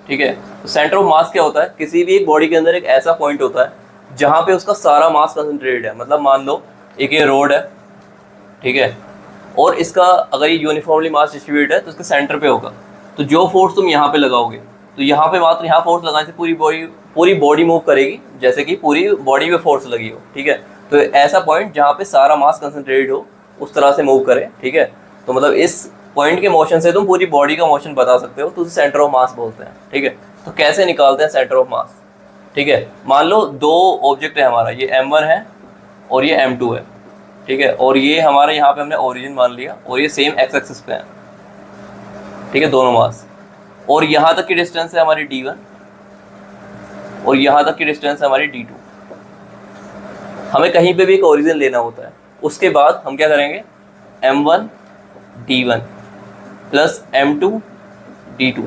ठीक है, तो सेंटर ऑफ मास क्या होता है, किसी भी एक बॉडी के अंदर एक ऐसा पॉइंट होता है जहाँ पे उसका सारा मास कंसंट्रेटेड है। मतलब मान लो एक ये रोड है, ठीक है, और इसका अगर ये यूनिफॉर्मली मास डिस्ट्रीब्यूट है तो इसके सेंटर पे होगा। तो जो फोर्स तुम यहाँ पे लगाओगे तो यहाँ पे मात्र यहाँ फोर्स लगाने से पूरी बॉडी मूव करेगी, जैसे कि पूरी बॉडी पे फोर्स लगी हो। ठीक है, तो ऐसा पॉइंट जहाँ पे सारा मास कंसंट्रेटेड हो उस तरह से मूव करे। ठीक है, तो मतलब इस पॉइंट के मोशन से तुम पूरी बॉडी का मोशन बता सकते हो, तो उसे सेंटर ऑफ मास बोलते हैं। ठीक है, तो कैसे निकालते हैं सेंटर ऑफ मास? ठीक है, मान लो दो ऑब्जेक्ट है हमारा, ये m1 है और ये m2 है। ठीक है, और ये हमारा यहाँ पे हमने ओरिजिन मान लिया और ये सेम एक्स एक्सिस पे है। ठीक है, दोनों मास, और यहाँ तक की डिस्टेंस है हमारी d1 और यहाँ तक की डिस्टेंस है हमारी d2। हमें कहीं पे भी एक ओरिजिन लेना होता है। उसके बाद हम क्या करेंगे, m1 d1 plus m2 d2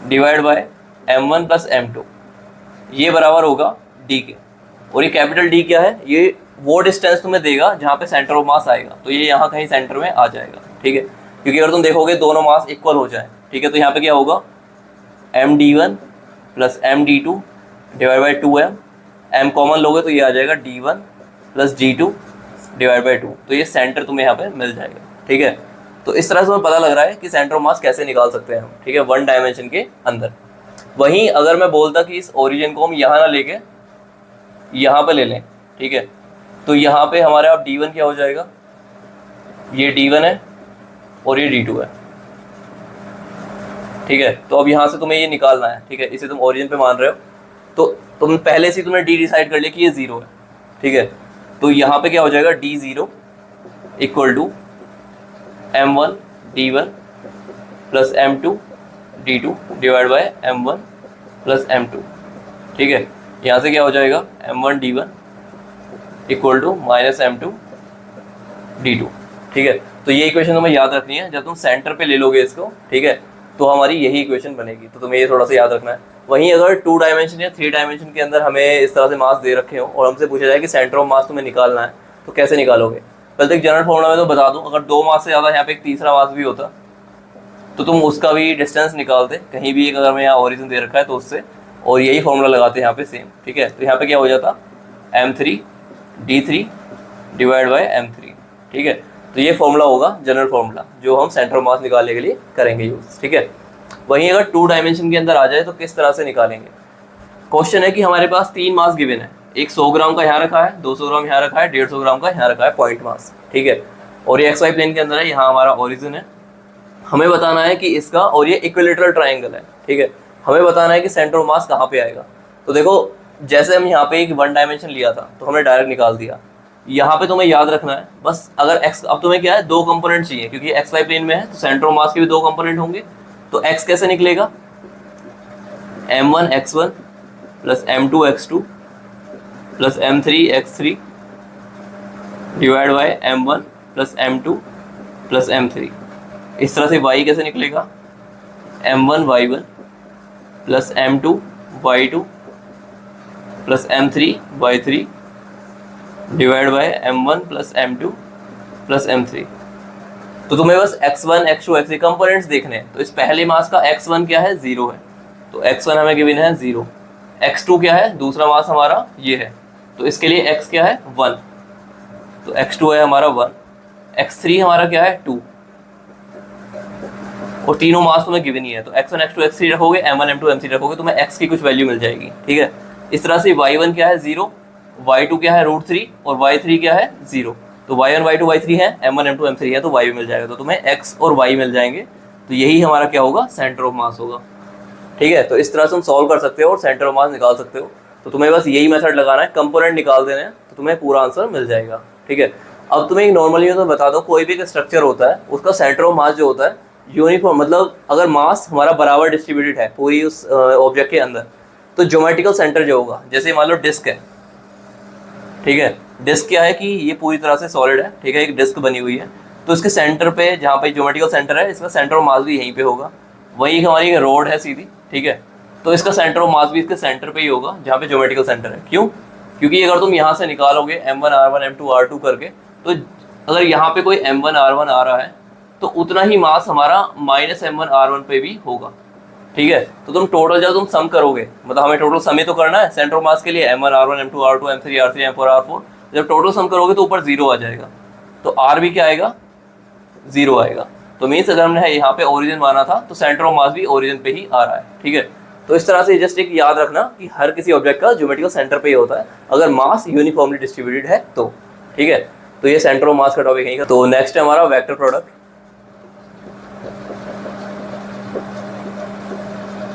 divide by m1 plus m2, ये बराबर होगा d के। और ये कैपिटल D क्या है, ये वो डिस्टेंस तुम्हें देगा जहाँ पे सेंटर ऑफ मास आएगा, तो ये यहाँ कहीं सेंटर में आ जाएगा। ठीक है, क्योंकि अगर तुम देखोगे दोनों मास इक्वल हो जाए, ठीक है, तो यहाँ पे क्या होगा, md1 plus md2 divide by 2m, m common लोगे तो ये आ जाएगा d1 plus d2 divide by 2, तो ये सेंटर तुम्हें यहाँ पे मिल जाएगा। ठीक है, तो इस तरह से हमें पता लग रहा है कि सेंटर ऑफ मास कैसे निकाल सकते हैं हम। ठीक है, वन डायमेंशन के अंदर। वहीं अगर मैं बोलता कि इस ओरिजिन को हम यहाँ ना लेके यहाँ पे ले लें, ठीक है, तो यहाँ पे हमारे आप d1 क्या हो जाएगा, ये d1 है और ये d2 है। ठीक है, तो अब यहाँ से तुम्हें ये निकालना है। ठीक है, इसे तुम ओरिजिन पे मान रहे हो, तो तुम पहले से तुमने d डिसाइड कर लिया कि ये 0 है। ठीक है, तो यहाँ पे क्या हो जाएगा, d0 equal to m1 d1 plus m2 d2 divide by m1 plus m2। ठीक है, यहाँ से क्या हो जाएगा, m1 d1 equal to minus m2 d2। ठीक है, तो ये इक्वेशन तुम्हें याद रखनी है। जब तुम सेंटर पे ले लोगे इसको, ठीक है, तो हमारी यही इक्वेशन बनेगी, तो तुम्हें ये थोड़ा सा याद रखना है। वहीं अगर 2 डायमेंशन या 3 डायमेंशन के अंदर हमें इस तरह से मास दे रखे हो और हमसे पूछा जाए कि सेंटर ऑफ मास तुम्हें निकालना है, तो कैसे निकालोगे? पहले तो एक जनरल फॉर्मूला में तो बता दूं, अगर 2 मास से ज़्यादा यहाँ पे एक तीसरा मास भी होता तो तुम उसका भी डिस्टेंस निकालते, कहीं भी एक अगर मैं यहाँ ओरिजिन दे रखा है तो उससे, और यही फॉर्मूला लगाते हैं यहाँ पे सेम। ठीक है, तो यहाँ पे क्या हो जाता, m3 d3 divide by m3। ठीक है, तो ये फॉर्मूला होगा जनरल फॉर्मूला जो हम सेंटर ऑफ मास निकालने के लिए करेंगे यूज। ठीक है, वहीं अगर 2 डायमेंशन के अंदर आ जाए तो किस तरह से निकालेंगे? क्वेश्चन है कि हमारे पास 3 मास गिवन है, एक 100 ग्राम का यहाँ रखा है, 200 ग्राम यहाँ रखा है, 150 ग्राम का यहाँ रखा है पॉइंट मास। ठीक है, और ये XY प्लेन के अंदर है, यहाँ हमारा ओरिजिन है। हमें बताना है कि इसका, और ये इक्विलेटरल ट्राइंगल है। ठीक है, हमें बताना है कि सेंटर ऑफ मास कहाँ पे आएगा। तो देखो, जैसे हम यहाँ पे एक 1 डायमेंशन लिया था तो हमने डायरेक्ट निकाल दिया। यहाँ पे तुम्हें याद रखना है बस, अगर x, अब तुम्हें क्या है, 2 कंपोनेंट चाहिए, क्योंकि XY प्लेन में है तो सेंटर ऑफ मास के भी 2 कंपोनेंट होंगे। तो x कैसे निकलेगा, m1 x1 plus m2 x2 plus m3 x3 divide by m1 plus m2 plus m3। इस तरह से y कैसे निकलेगा, m1 y1 plus m2 y2 plus m3 y3 divide by m1 plus m2 plus m3। तो तुम्हें बस x1 x2 x3 components देखने हैं। तो इस पहले मास का x1 क्या है, 0 है, तो x1 हमें गिवन है 0। x2 क्या है, दूसरा मास हमारा ये है, तो इसके लिए x क्या है, 1, तो x2 है हमारा 1। x3 हमारा क्या है, 2, और तीनों मास तुम्हें गिवन ही है, तो x1 x2 x3 रखोगे, m1 m2 m3 रखोगे, तुम्हें x की कुछ वैल्यू मिल जाएगी। ठीक है, इस तरह से y1 क्या है, 0, y2 क्या है √3 और y3 क्या है, 0। तो y1 y2 y3 है, m1 m2 m3 है, तो y भी मिल जाएगा, तो तुम्हें x और y मिल जाएंगे। तो यही हमारा क्या होगा, सेंटर ऑफ मास होगा। ठीक है, तो इस तरह से तुम सॉल्व कर सकते हो और सेंटर ऑफ मास निकाल सकते हो। तो तुम्हें बस यही मेथड लगाना है, कंपोनेंट निकाल देने हैं, तो तुम्हें पूरा आंसर मिल जाएगा। ठीक है, अब तुम्हें एक नॉर्मली तो बता दो, कोई भी एक स्ट्रक्चर होता है उसका सेंटर ऑफ मास जो होता है यूनिफॉर्म, मतलब अगर मास हमारा बराबर डिस्ट्रीब्यूटेड है पूरी उस ऑब्जेक्ट के अंदर, तो ज्योमेट्रिकल सेंटर जो होगा, जैसे मान लो डिस्क है। ठीक है, डिस्क क्या है कि ये पूरी तरह से सॉलिड है। ठीक है, एक डिस्क बनी हुई है, तो इसके सेंटर पे, जहाँ पे ज्योमेट्रिकल सेंटर है, इसका सेंटर ऑफ मास भी यहीं पे होगा। वही हमारी रोड है सीधी, ठीक है, तो इसका सेंटर ऑफ मास भी इसके सेंटर पे ही होगा जहाँ पे ज्योमेट्रिकल सेंटर है। क्यों? क्योंकि अगर तुम यहाँ से निकालोगे m1 r1 m2 r2 करके, तो अगर यहाँ पे कोई m1 r1 आ रहा है तो उतना ही मास हमारा -m1 r1 पे भी होगा। ठीक है, तो तुम टोटल जब तुम सम करोगे, मतलब हमें टोटल सम ही तो करना है सेंटर ऑफ मास के लिए, m1 r1 m2 r2 m3 r3 m4 r4, जब टोटल सम करोगे तो ऊपर 0 आ जाएगा, तो r भी क्या आएगा, 0 आएगा। तो मीन्स अगर हमने यहाँ पे ओरिजिन माना था तो सेंटर ऑफ मास भी ओरिजिन पे ही आ रहा है। ठीक है, तो इस तरह से जस्ट एक याद रखना कि हर किसी ऑब्जेक्ट का ज्योमेट्रिकल सेंटर पे ही होता है अगर मास यूनिफॉर्मली डिस्ट्रीब्यूटेड है तो। ठीक है, तो ये सेंटर ऑफ मास का टॉपिक है। तो नेक्स्ट है हमारा वेक्टर प्रोडक्ट।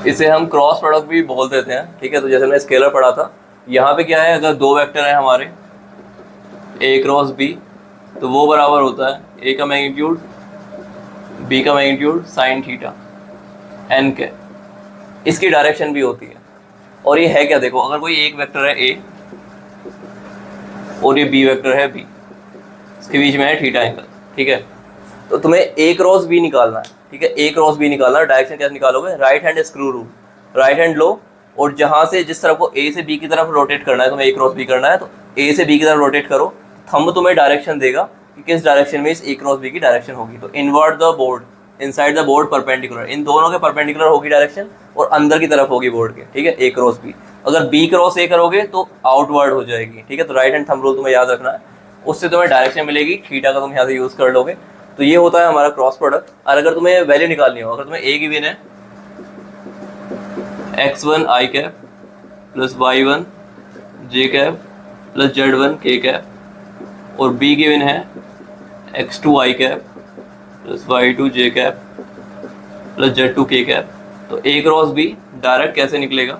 इसे हम क्रॉस प्रोडक्ट भी बोल देते हैं, ठीक है। तो जैसे मैंने स्केलर पढ़ा था, यहाँ पे क्या है, अगर दो वेक्टर है हमारे ए क्रॉस बी, तो वो बराबर होता है ए का मैग्नीट्यूड बी का मैग्नीट्यूड साइन थीटा एन के। इसकी डायरेक्शन भी होती है। और ये है क्या, देखो, अगर कोई एक वेक्टर है ए और ये बी वेक्टर है बी, इसके बीच में है थीटा एंगल, ठीक है। तो तुम्हें ए क्रॉस बी निकालना है, ठीक है। ए क्रॉस बी निकालना है, डायरेक्शन कैसे निकालोगे, right hand screw rule. Right hand लो और जहां से जिस तरफ को ए से बी की तरफ रोटेट करना है, तुम्हें ए क्रॉस बी करना है, तो ए से बी की तरफ रोटेट करो। थंब तुम्हें डायरेक्शन देगा कि किस डायरेक्शन में इस ए क्रॉस बी की डायरेक्शन होगी। तो invert the board, inside the board perpendicular, इन दोनों के परपेंडिकुलर होगी डायरेक्शन और अंदर की तरफ होगी बोर्ड के, ठीक है, ए क्रॉस बी। अगर बी क्रॉस ए करोगे तो आउटवर्ड हो जाएगी, ठीक है। तो राइट हैंड थंब रूल तुम्हें याद रखना है, उससे तुम्हें डायरेक्शन मिलेगी। थीटा का तुम यहाँ से यूज कर लोगे। तो ये होता है हमारा क्रॉस प्रोडक्ट। और अगर तुम्हें वैल्यू निकालनी हो, अगर तुम्हें ए गिवन है x1 i cap plus y1 j cap plus z1 k cap, और b गिवन है x2 i cap plus y2 j cap plus z2 k cap, तो a क्रॉस b डायरेक्ट कैसे निकलेगा,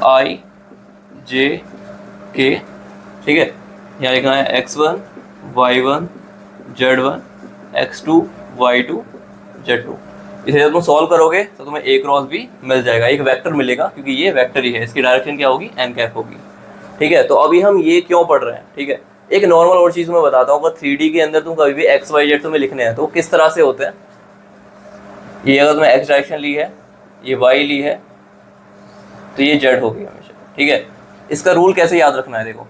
i j k, ठीक है। यहाँ लिखना है x1 y1 z1 x2 y2 z2। इसे जब तुम सॉल्व करोगे तो तुम्हें a क्रॉस भी मिल जाएगा, एक वेक्टर मिलेगा, क्योंकि ये वेक्टर ही है, इसकी डायरेक्शन क्या होगी, n कैप होगी, ठीक है। तो अभी हम ये क्यों पढ़ रहे हैं, ठीक है। एक नॉर्मल और चीज़ मैं बताता हूँ, अगर 3D के अंदर तुम कभी भी x y z तुम्हें लिखने हैं तो किस तरह से होते हैं। ये अगर तुम्हें x डायरेक्शन ली है, ये y ली है, तो ये z होगी हमेशा, ठीक है। इसका रूल कैसे याद रखना है, देखो,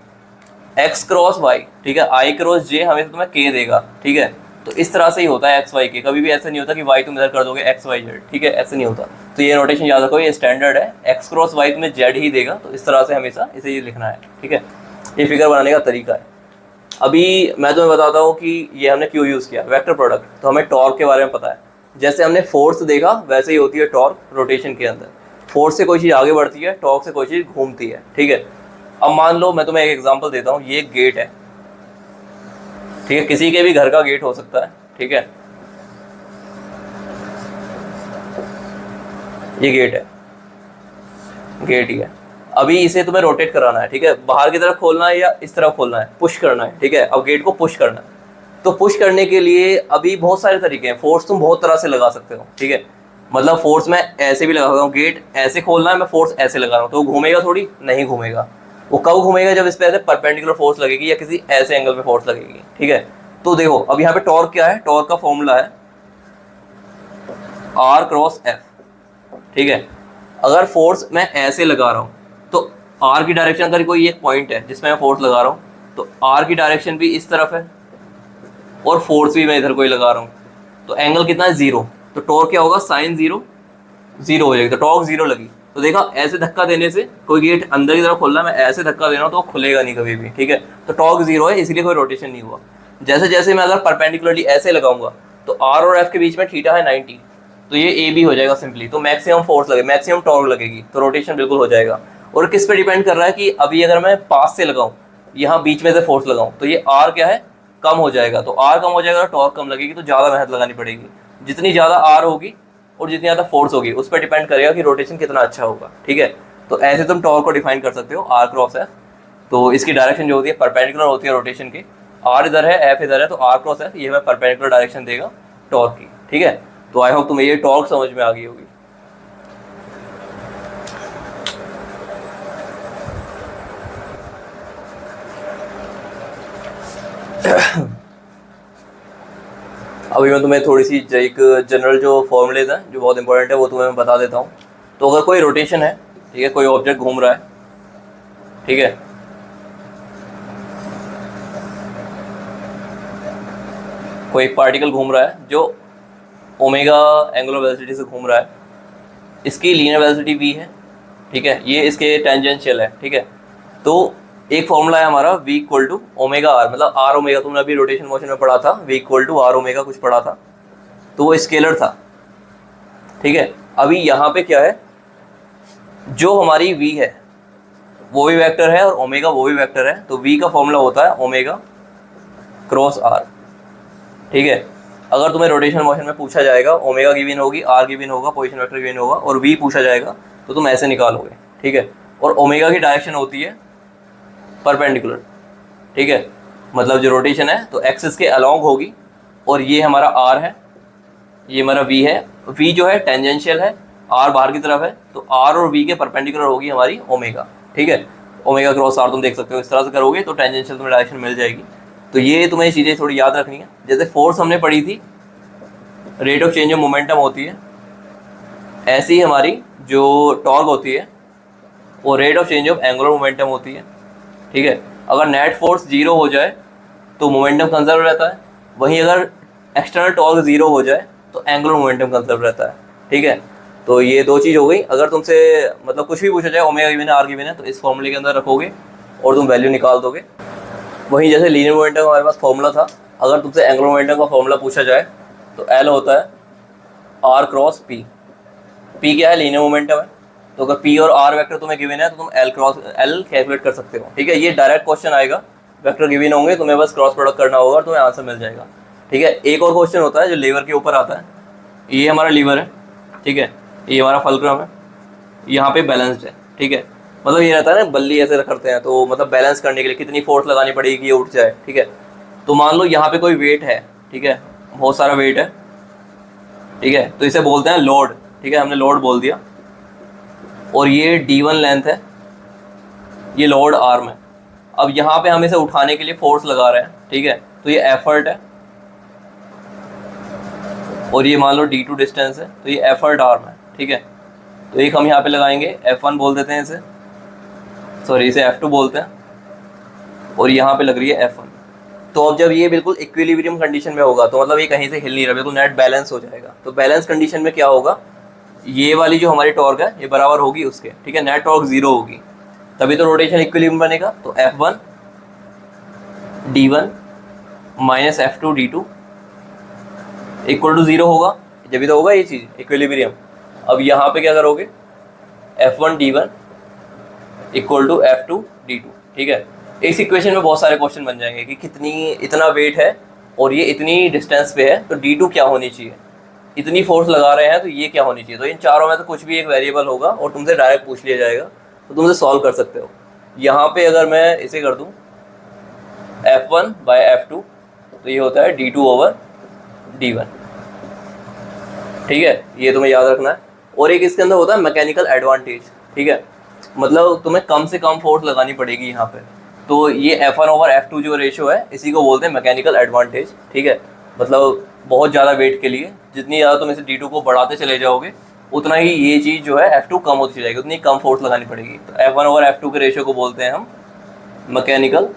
x क्रॉस y, ठीक है, i क्रॉस j हमेशा तुम्हें k देगा, ठीक है। तो इस तरह से ही होता है x y k, कभी भी ऐसा नहीं होता कि y तुम इधर कर दोगे x y z, ठीक है, ऐसा नहीं होता। तो ये नोटेशन याद रखो, ये स्टैंडर्ड है, x क्रॉस y तुम्हें z ही देगा। तो इस तरह से हमेशा इसे ये लिखना है, ठीक है। ये फिगर बनाने का तरीका है। अभी मैं तुम्हें बताता हूँ कि ये हमने क्यों यूज़ किया, वेक्टर प्रोडक्ट। तो हमें टॉर्क के बारे में पता है, जैसे हमने फोर्स देखा वैसे ही होती है टॉर्क रोटेशन के अंदर। फोर्स से कोई चीज़ आगे बढ़ती है, टॉर्क से कोई चीज़ घूमती है, ठीक है। अब मान लो मैं तुम्हें एक एग्जांपल देता हूँ, ये एक गेट है, ठीक है, किसी के भी घर का गेट हो सकता है, ठीक है। ये गेट है, गेट ही है। अभी इसे तुम्हें रोटेट कराना है, ठीक है, बाहर की तरफ खोलना है या इस तरफ खोलना है, पुश करना है, ठीक है। अब गेट को पुश करना है, तो पुश करने के लिए अभी बहुत सारे तरीके हैं। फोर्स तुम बहुत तरह से लगा सकते हो, ठीक है। मतलब फोर्स मैं ऐसे भी लगा सकता हूँ, गेट ऐसे खोलना है, मैं फोर्स ऐसे लगा रहा हूँ, तो वो घूमेगा थोड़ी, नहीं घूमेगा। वो कब घूमेगा, जब इस पे ऐसे परपेंडिकुलर फोर्स लगेगी या किसी ऐसे एंगल पे फोर्स लगेगी, ठीक है। तो देखो अब यहाँ पे टॉर्क क्या है, टॉर्क का फॉर्मूला है R क्रॉस F, ठीक है। अगर फोर्स मैं ऐसे लगा रहा हूँ तो R की डायरेक्शन, अगर कोई एक पॉइंट है जिसमें मैं फोर्स लगा रहा हूँ, तो R की डायरेक्शन भी इस तरफ है और फोर्स भी मैं इधर कोई लगा रहा हूँ, तो एंगल कितना है, 0। तो टॉर्क क्या होगा, साइन 0 0 हो जाएगी, तो टॉर्क 0 लगी। तो देखा, ऐसे धक्का देने से कोई गेट अंदर की तरफ खुल रहा है, मैं ऐसे धक्का दे रहा हूँ तो वो खुलेगा नहीं कभी भी, ठीक है। तो टॉर्क 0 है, इसलिए कोई रोटेशन नहीं हुआ। जैसे जैसे मैं अगर परपेंडिकुलरली ऐसे लगाऊंगा तो R और F के बीच में थीटा है 90, तो ये ए बी हो जाएगा सिंपली। तो मैक्सिमम फोर्स लगे, मैक्सिमम टॉर्क लगेगी, तो रोटेशन बिल्कुल हो जाएगा। और किस पे डिपेंड कर रहा है कि अभी अगर मैं पास से लगाऊं, यहाँ बीच में से फोर्स लगाऊं, तो ये R क्या है, कम हो जाएगा। तो R कम हो जाएगा तो टॉर्क कम लगेगी, तो ज़्यादा मेहनत लगानी पड़ेगी। जितनी ज़्यादा R होगी और जितनी ज़्यादा फोर्स होगी, उस पर डिपेंड करेगा कि रोटेशन कितना अच्छा होगा, ठीक है। तो ऐसे तुम टॉर्क को डिफाइन कर सकते हो, R क्रॉस F। तो इसकी डायरेक्शन जो होती है परपेंडिकुलर होती है रोटेशन की। R इधर है, F इधर है, तो R क्रॉस F ये हमें परपेंडिकुलर डायरेक्शन देगा टॉर्क की, ठीक है। तो आई होप तुम्हें ये टॉर्क समझ में आ गई होगी। अभी मैं तुम्हें थोड़ी सी एक जनरल जो फॉर्मूलेज हैं जो बहुत इंपॉर्टेंट है वो तुम्हें मैं बता देता हूँ। तो अगर कोई रोटेशन है, ठीक है, कोई ऑब्जेक्ट घूम रहा है, ठीक है, कोई पार्टिकल घूम रहा है जो ओमेगा एंगुलर वेलोसिटी से घूम रहा है, इसकी लीनियर वेलोसिटी v है, ठीक है, ये इसके टेंजेंशियल है, ठीक है। तो एक फॉर्मूला है हमारा v equal to omega r, मतलब r ओमेगा, तुमने अभी रोटेशन मोशन में पढ़ा था, v equal to r omega कुछ पढ़ा था, तो वो स्केलर था, ठीक है। अभी यहाँ पे क्या है, जो हमारी v है वो भी वेक्टर है और ओमेगा वो भी वेक्टर है, तो v का फॉर्मूला होता है ओमेगा क्रॉस r, ठीक है। अगर तुम्हें रोटेशनल मोशन में पूछा जाएगा, ओमेगा गिवन होगी, आर गिवन होगा, पोजीशन वेक्टर गिवन होगा और वी पूछा जाएगा, तो तुम ऐसे निकालोगे, ठीक है। और ओमेगा की डायरेक्शन होती है परपेंडिकुलर, ठीक है, मतलब जो रोटेशन है तो एक्सिस के अलॉन्ग होगी, और ये हमारा आर है, ये हमारा वी है। वी जो है टेंजेंशियल है, आर बाहर की तरफ है, तो आर और वी के परपेंडिकुलर होगी हमारी ओमेगा, ठीक है। ओमेगा क्रॉस आर तुम देख सकते हो, इस तरह से करोगे तो टेंजेंशियल तुम्हें डायरेक्शन मिल जाएगी। तो ये तुम्हें चीज़ें थोड़ी याद रखनी है। जैसे फोर्स हमने पढ़ी थी, rate of change of momentum होती है, ऐसी ही हमारी जो टॉर्क होती है वो rate of change of angular momentum होती है, ठीक है। अगर नेट फोर्स 0 हो जाए तो मोमेंटम कंजर्व रहता है, वहीं अगर एक्सटर्नल टॉर्क 0 हो जाए तो एंगुलर मोमेंटम कंजर्व रहता है, ठीक है। तो ये दो चीज़ हो गई। अगर तुमसे मतलब कुछ भी पूछा जाए, ओमेगा गिवन है, आर गिवन है, तो इस फॉर्मूले के अंदर रखोगे और तुम वैल्यू निकाल दोगे। वहीं जैसे लीनियर मोमेंटम का हमारे पास फॉर्मूला था, अगर तुमसे एंगुलर मोमेंटम का फॉर्मूला पूछा जाए तो एल होता है आर क्रॉस पी। पी क्या है? लीनियर मोमेंटम है। तो अगर पी और आर वेक्टर तुम्हें गिवन है तो तुम एल कैलकुलेट कर सकते हो, ठीक है। ये डायरेक्ट क्वेश्चन आएगा, वेक्टर गिवन होंगे, तुम्हें बस क्रॉस प्रोडक्ट करना होगा और तुम्हें आंसर मिल जाएगा, ठीक है। एक और क्वेश्चन होता है जो लीवर के ऊपर आता है। ये हमारा लीवर है, ठीक है, ये हमारा फलक्रम है, यहाँ पे बैलेंस्ड है, ठीक है। मतलब ये रहता है ना, बल्ली ऐसे करते हैं तो मतलब बैलेंस करने के लिए कितनी फोर्स लगानी पड़ेगी कि ये उठ जाए, ठीक है। तो मान लो यहाँ पे कोई वेट है, ठीक है, बहुत सारा वेट है, ठीक है, तो इसे बोलते हैं लोड, ठीक है, हमने लोड बोल दिया। और ये D1 लेंथ है, ये लोड आर्म है। अब यहाँ पे हम इसे उठाने के लिए फोर्स लगा रहे हैं, ठीक है, तो ये एफर्ट है। और ये मान लो D2 डिस्टेंस है, तो ये एफर्ट आर्म है, ठीक है। तो एक हम यहाँ पे लगाएंगे, F1 बोल देते हैं इसे, सॉरी इसे F2 बोलते हैं, और यहाँ पे लग रही है F1। तो अब जब ये बिल्कुल इक्विलिब्रियम कंडीशन में होगा तो मतलब ये कहीं से हिल नहीं रहा, बिल्कुल नेट बैलेंस हो जाएगा। तो बैलेंस कंडीशन में क्या होगा, ये वाली जो हमारी टॉर्क है ये बराबर होगी उसके, ठीक है, नेट टॉर्क 0 होगी, तभी तो रोटेशन इक्विलिब्रियम बनेगा। तो F1 D1 minus F2 D2 equal to 0 होगा, जब भी तो होगा ये चीज़ इक्विलिब्रियम। अब यहाँ पे क्या करोगे, F1 D1 equal to F2 D2, ठीक है। इस इक्वेशन में बहुत सारे क्वेश्चन बन जाएंगे कि कितनी इतना वेट है और ये इतनी डिस्टेंस पे है तो D2 क्या होनी चाहिए, इतनी फोर्स लगा रहे हैं तो ये क्या होनी चाहिए। तो इन चारों में तो कुछ भी एक वेरिएबल होगा और तुमसे डायरेक्ट पूछ लिया जाएगा, तो तुमसे सॉल्व कर सकते हो। यहाँ पे अगर मैं इसे कर दूँ F1 बाय F2 तो ये होता है D2 ओवर D1, ठीक है, ये तुम्हें याद रखना है। और एक इसके अंदर होता है मैकेनिकल एडवांटेज, ठीक है, मतलब तुम्हें कम से कम फोर्स लगानी पड़ेगी यहाँ पे। तो ये F1 ओवर F2 जो रेशियो है इसी को बोलते हैं मैकेनिकल एडवांटेज, ठीक है। मतलब बहुत ज़्यादा वेट के लिए जितनी ज़्यादा तुम इसे D2 को बढ़ाते चले जाओगे उतना ही ये चीज़ जो है F2 कम होती जाएगी, उतनी कम फोर्स लगानी पड़ेगी। तो F1 ओवर F2 के रेशियो को बोलते हैं हम मैकेनिकल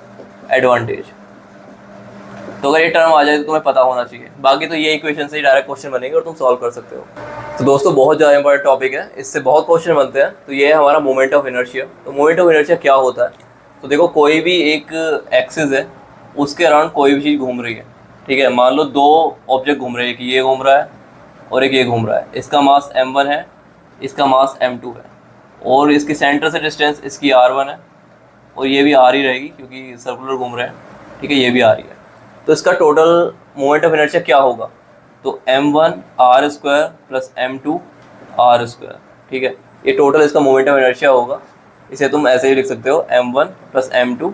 एडवांटेज। तो अगर ये टर्म आ जाए तो तुम्हें पता होना चाहिए, बाकी तो ये इक्वेशन से ही डायरेक्ट क्वेश्चन बनेंगे और तुम सॉल्व कर सकते हो। तो दोस्तों बहुत ज़्यादा इंपॉर्टेंट टॉपिक है, इससे बहुत क्वेश्चन बनते हैं। तो ये है हमारा मोमेंट ऑफ इनर्शिया। तो मोमेंट ऑफ इनर्शिया क्या होता है, तो देखो कोई भी एक एक्सिस है उसके अराउंड कोई भी चीज़ घूम रही है, ठीक है। मान लो दो ऑब्जेक्ट घूम रहे हैं, कि ये घूम रहा है और एक ये घूम रहा है, इसका मास m1 है, इसका मास m2 है, और इसकी सेंटर से डिस्टेंस इसकी r1 है, और ये भी r ही रहेगी क्योंकि सर्कुलर घूम रहे हैं, ठीक है, ये भी r ही है। तो इसका टोटल मोमेंट ऑफ इनर्शिया क्या होगा, तो m1 r² plus m2 r², ठीक है, ये टोटल इसका मोमेंट ऑफ इनर्शिया होगा। इसे तुम ऐसे ही लिख सकते हो m1 प्लस m2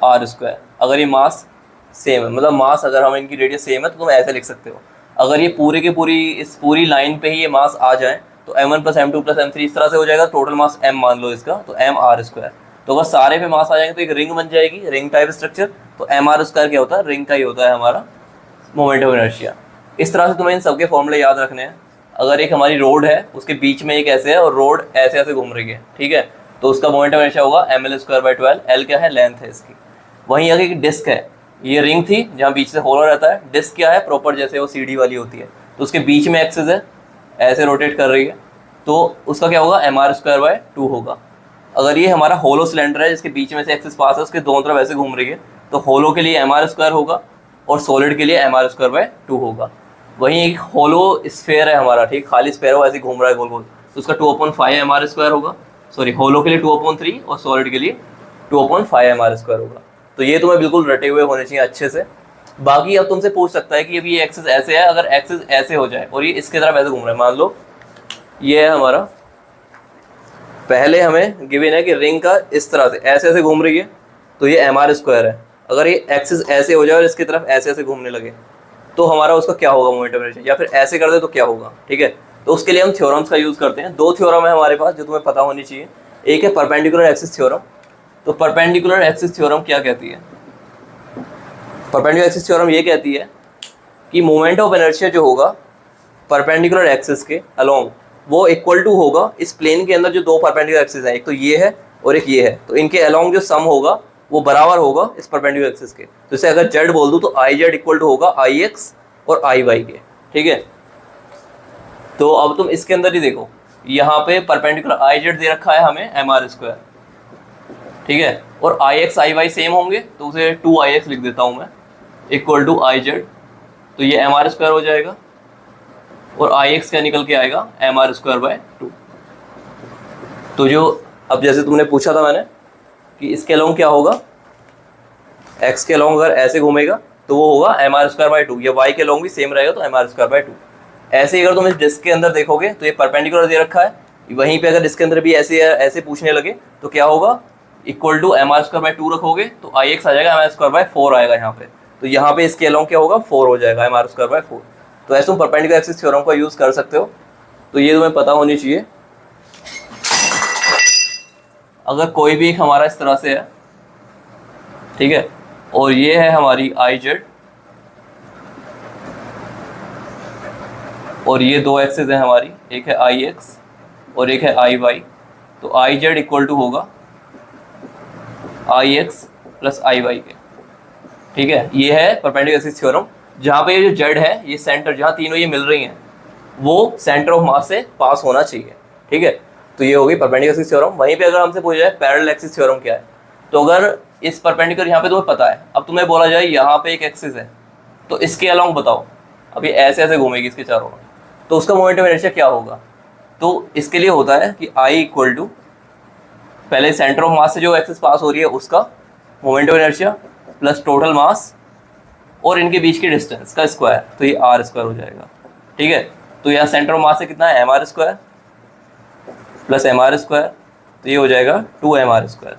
r²। अगर ये मास सेम है, मतलब मास अगर हम इनकी रेडियस सेम है तो तुम ऐसे लिख सकते हो। अगर ये पूरे के पूरी इस पूरी लाइन पे ही ये मास आ जाए तो m1 plus m2 plus m3 इस तरह से हो जाएगा, टोटल मास m मान लो इसका, तो m r²। तो अगर सारे पे मास आ जाएंगे तो एक रिंग बन जाएगी, रिंग टाइप स्ट्रक्चर। तो m r² क्या होता है, रिंग का ही होता है हमारा मोमेंट ऑफ इनर्शिया। इस तरह से तुम्हें इन सबके फॉर्मूले याद रखने हैं। अगर एक हमारी रोड है उसके बीच में एक ऐसे है और रोड ऐसे ऐसे घूम रही है, ठीक है, तो उसका मोमेंट ऑफ इनर्शिया होगा ml²/12। l क्या है, लेंथ है इसकी। वहीं अगर एक डिस्क है, ये रिंग थी जहाँ बीच से होलो रहता है, डिस्क क्या है, प्रॉपर जैसे वो सीढ़ी वाली होती है, तो उसके बीच में एक्सिस है, ऐसे रोटेट कर रही है, तो उसका क्या होगा, mr²/2 होगा। अगर ये हमारा होलो सिलेंडर है जिसके बीच में से एक्सिस पास है, उसके दोनों तरफ ऐसे घूम रही है, तो होलो के लिए mr² होगा और सॉलिड के लिए mr²/2 होगा। वहीं एक होलो स्फेयर है हमारा, ठीक, खाली स्फेयर हो ऐसे घूम रहा है गोल गोल, तो उसका 2/5 mr² होगा। सॉरी, होलो के लिए 2/3 और सॉलिड के लिए 2/5 mr² होगा। तो ये तुम्हें बिल्कुल रटे हुए होने चाहिए अच्छे से। बाकी अब तुमसे पूछ सकता है कि अब ये एक्सिस ऐसे है, अगर एक्सिस ऐसे हो जाए और ये इसके तरफ ऐसे घूम रहा है, मान लो ये है हमारा, पहले हमें गिवन है कि रिंग का इस तरह से ऐसे ऐसे घूम रही है, तो ये mr² है। अगर ये एक्सिस ऐसे हो जाए और इसकी तरफ ऐसे ऐसे घूमने लगे तो हमारा उसका क्या होगा मोमेंट ऑफ इनर्शिया, या फिर ऐसे कर दे तो क्या होगा। ठीक है, तो उसके लिए हम थ्योरम्स का यूज़ करते हैं। दो थ्योरम है हमारे पास जो तुम्हें पता होनी चाहिए। एक है परपेंडिकुलर एक्सिस थ्योरम। तो परपेंडिकुलर एक्सिस थ्योरम क्या कहती है? परपेंडिकुलर एक्सिस थ्योरम ये कहती है कि मोमेंट ऑफ इनर्शिया जो होगा परपेंडिकुलर एक्सिस के अलोंग, वो इक्वल टू होगा इस प्लेन के अंदर जो दो परपेंडिकुलर एक्सिस है, एक तो ये है और एक ये है, तो इनके अलोंग जो सम होगा वो बराबर होगा इस परपेंडिकुलर एक्सिस के। तो इसे अगर जेड बोल दूं तो आई जेड इक्वल टू होगा आई एक्स और आई वाई के। ठीक है, तो अब तुम इसके अंदर ही देखो, यहाँ पे परपेंडिकुलर आई जेड दे रखा है हमें mr²। ठीक है, और आई एक्स आई वाई सेम होंगे तो उसे 2ix लिख देता हूँ मैं, इक्वल टू आई जेड। तो ये mr² हो जाएगा और आई एक्स क्या निकल के आएगा mr²/2। तो जो अब जैसे तुमने पूछा था मैंने कि इसके अलोंग क्या होगा, x के अलोंग अगर ऐसे घूमेगा तो वो होगा mr²/2, या y के अलोंग भी सेम रहेगा तो mr²/2। ऐसे ही अगर तुम इस डिस्क के अंदर देखोगे तो ये परपेंडिकुलर दे रखा है, वहीं पे अगर इसके अंदर भी ऐसे ऐसे पूछने लगे तो क्या होगा, इक्वल टू mr²/2 रखोगे तो आई एक्स आ जाएगा mr²/4 आएगा यहाँ पे। तो यहाँ पे इसके अलोंग क्या होगा, 4 हो जाएगा mr²/4। तो ऐसे तुम परपेंडिकुलर एक्सिस थ्योरम का यूज़ कर सकते हो। तो ये तुम्हें पता होनी चाहिए। अगर कोई भी एक हमारा इस तरह से है, ठीक है, और ये है हमारी आई जेड और ये दो एक्सिस है हमारी, एक है आई एक्स और एक है आई वाई, तो आई जेड इक्वल टू होगा आई एक्स प्लस आई वाई के। ठीक है, ये है परपेंडिकुलर एक्सिस थ्योरम, जहाँ पे ये जो जेड है ये सेंटर, जहाँ तीनों ये मिल रही हैं वो सेंटर ऑफ मास से पास होना चाहिए। ठीक है, तो ये होगी परपेंडिकुलर एक्सिस थ्योरम। वहीं पे अगर हमसे पूछा जाए पैरेलल एक्सिस थ्योरम क्या है, तो अगर इस परपेंडिकुलर यहाँ पे तुम्हें पता है, अब तुम्हें बोला जाए यहाँ पे एक एक्सिस है तो इसके अलोंग बताओ, अब ये ऐसे ऐसे घूमेगी इसके चारों ओर, तो उसका मोमेंट ऑफ इनर्शिया क्या होगा। तो इसके लिए होता है कि आई इक्वल टू पहले सेंटर ऑफ मास से जो एक्सिस पास हो रही है उसका moment of inertia plus total मास और इनके बीच की डिस्टेंस का स्क्वायर, तो ये r² हो जाएगा। ठीक है, तो यहाँ सेंटर ऑफ मास से कितना है mr² प्लस mr², तो ये हो जाएगा 2mr²।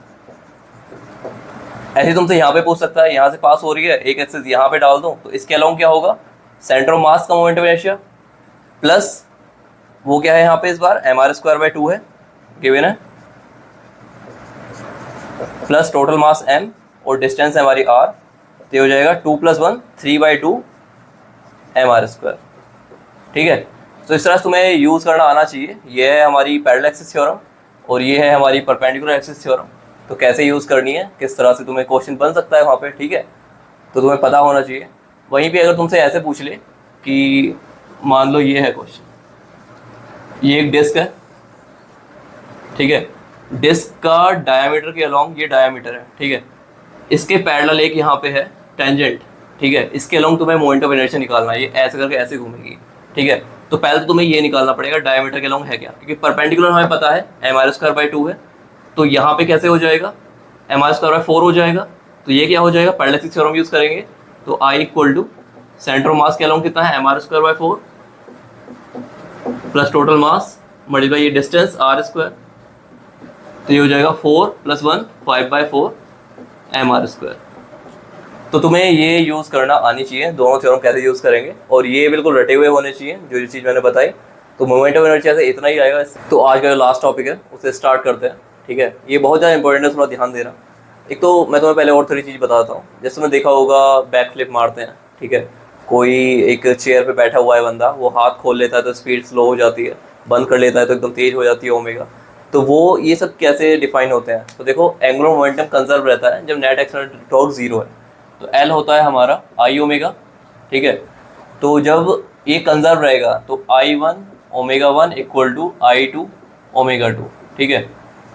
ऐसे तुमसे यहाँ पे पूछ सकता है, यहाँ से पास हो रही है एक एक्सिस, यहाँ पे डाल दूँ तो इसके अलोंग क्या होगा, सेंटर ऑफ मास का मोमेंट ऑफ इनर्शिया प्लस वो क्या है यहाँ पे इस बार mr²/2 है गिवन है, प्लस टोटल मास m और डिस्टेंस है हमारी r, तो ये हो जाएगा 2 + 1 3/2 mr²। ठीक है, तो इस तरह से तुम्हें यूज़ करना आना चाहिए। ये है हमारी पैरेलल एक्सिस थ्योरम और ये है हमारी परपेंडिकुलर एक्सिस थ्योरम। तो कैसे यूज़ करनी है, किस तरह से तुम्हें क्वेश्चन बन सकता है वहाँ पे, ठीक है, तो तुम्हें पता होना चाहिए। वहीं पे अगर तुमसे ऐसे पूछ ले कि मान लो ये है क्वेश्चन, ये एक डिस्क है, ठीक है, डिस्क का डायमीटर के अलोंग ये डायमीटर है, ठीक है, इसके पैरेलल एक यहाँ पे है टेंजेंट, ठीक है, इसके अलोंग तुम्हें मोमेंट ऑफ इनर्शिया निकालना है, ये ऐसे करके ऐसे घूमेगी। ठीक है, तो पहले तो तुम्हें ये निकालना पड़ेगा डायमीटर के अलोंग है क्या, क्योंकि परपेंडिकुलर हमें पता है mr²/2 है, तो यहाँ पे कैसे हो जाएगा mr²/4 हो जाएगा। तो ये क्या हो जाएगा, पैरेलल एक्सिस थ्योरम यूज़ करेंगे तो I equal to centre of mass के अलोंग कितना है mr²/4 plus total mass multiply ये डिस्टेंस r², तो ये हो जाएगा 4 + 1 5/4 mr²। तो तुम्हें ये यूज़ करना आनी चाहिए, दोनों थ्योरम कैसे यूज़ करेंगे, और ये बिल्कुल रटे हुए होने चाहिए जो चीज़ मैंने बताई। तो मोमेंट ऑफ इनर्शिया से इतना ही आएगा। तो आज का जो लास्ट टॉपिक है उसे स्टार्ट करते हैं। ठीक है, ये बहुत ज़्यादा इंपॉर्टेंट है, थोड़ा ध्यान देना। एक तो मैं तुम्हें पहले और थोड़ी चीज़ बताता हूँ। जैसे तुमने देखा होगा बैक फ्लिप मारते हैं, ठीक है, कोई एक चेयर पे बैठा हुआ है बंदा, वो हाथ खोल लेता है तो स्पीड स्लो हो जाती है, बंद कर लेता है तो एकदम तेज़ हो जाती है ओमेगा। तो वो ये सब कैसे डिफाइन होते हैं, तो देखो एंगुलर मोमेंटम कंजर्व रहता है जब नेट एक्सेलरेटेड टॉर्क 0 है, तो L होता है हमारा I ओमेगा। ठीक है, तो जब ये कंजर्व रहेगा तो I1 ω1 इक्वल टू I2 ω2। ठीक है,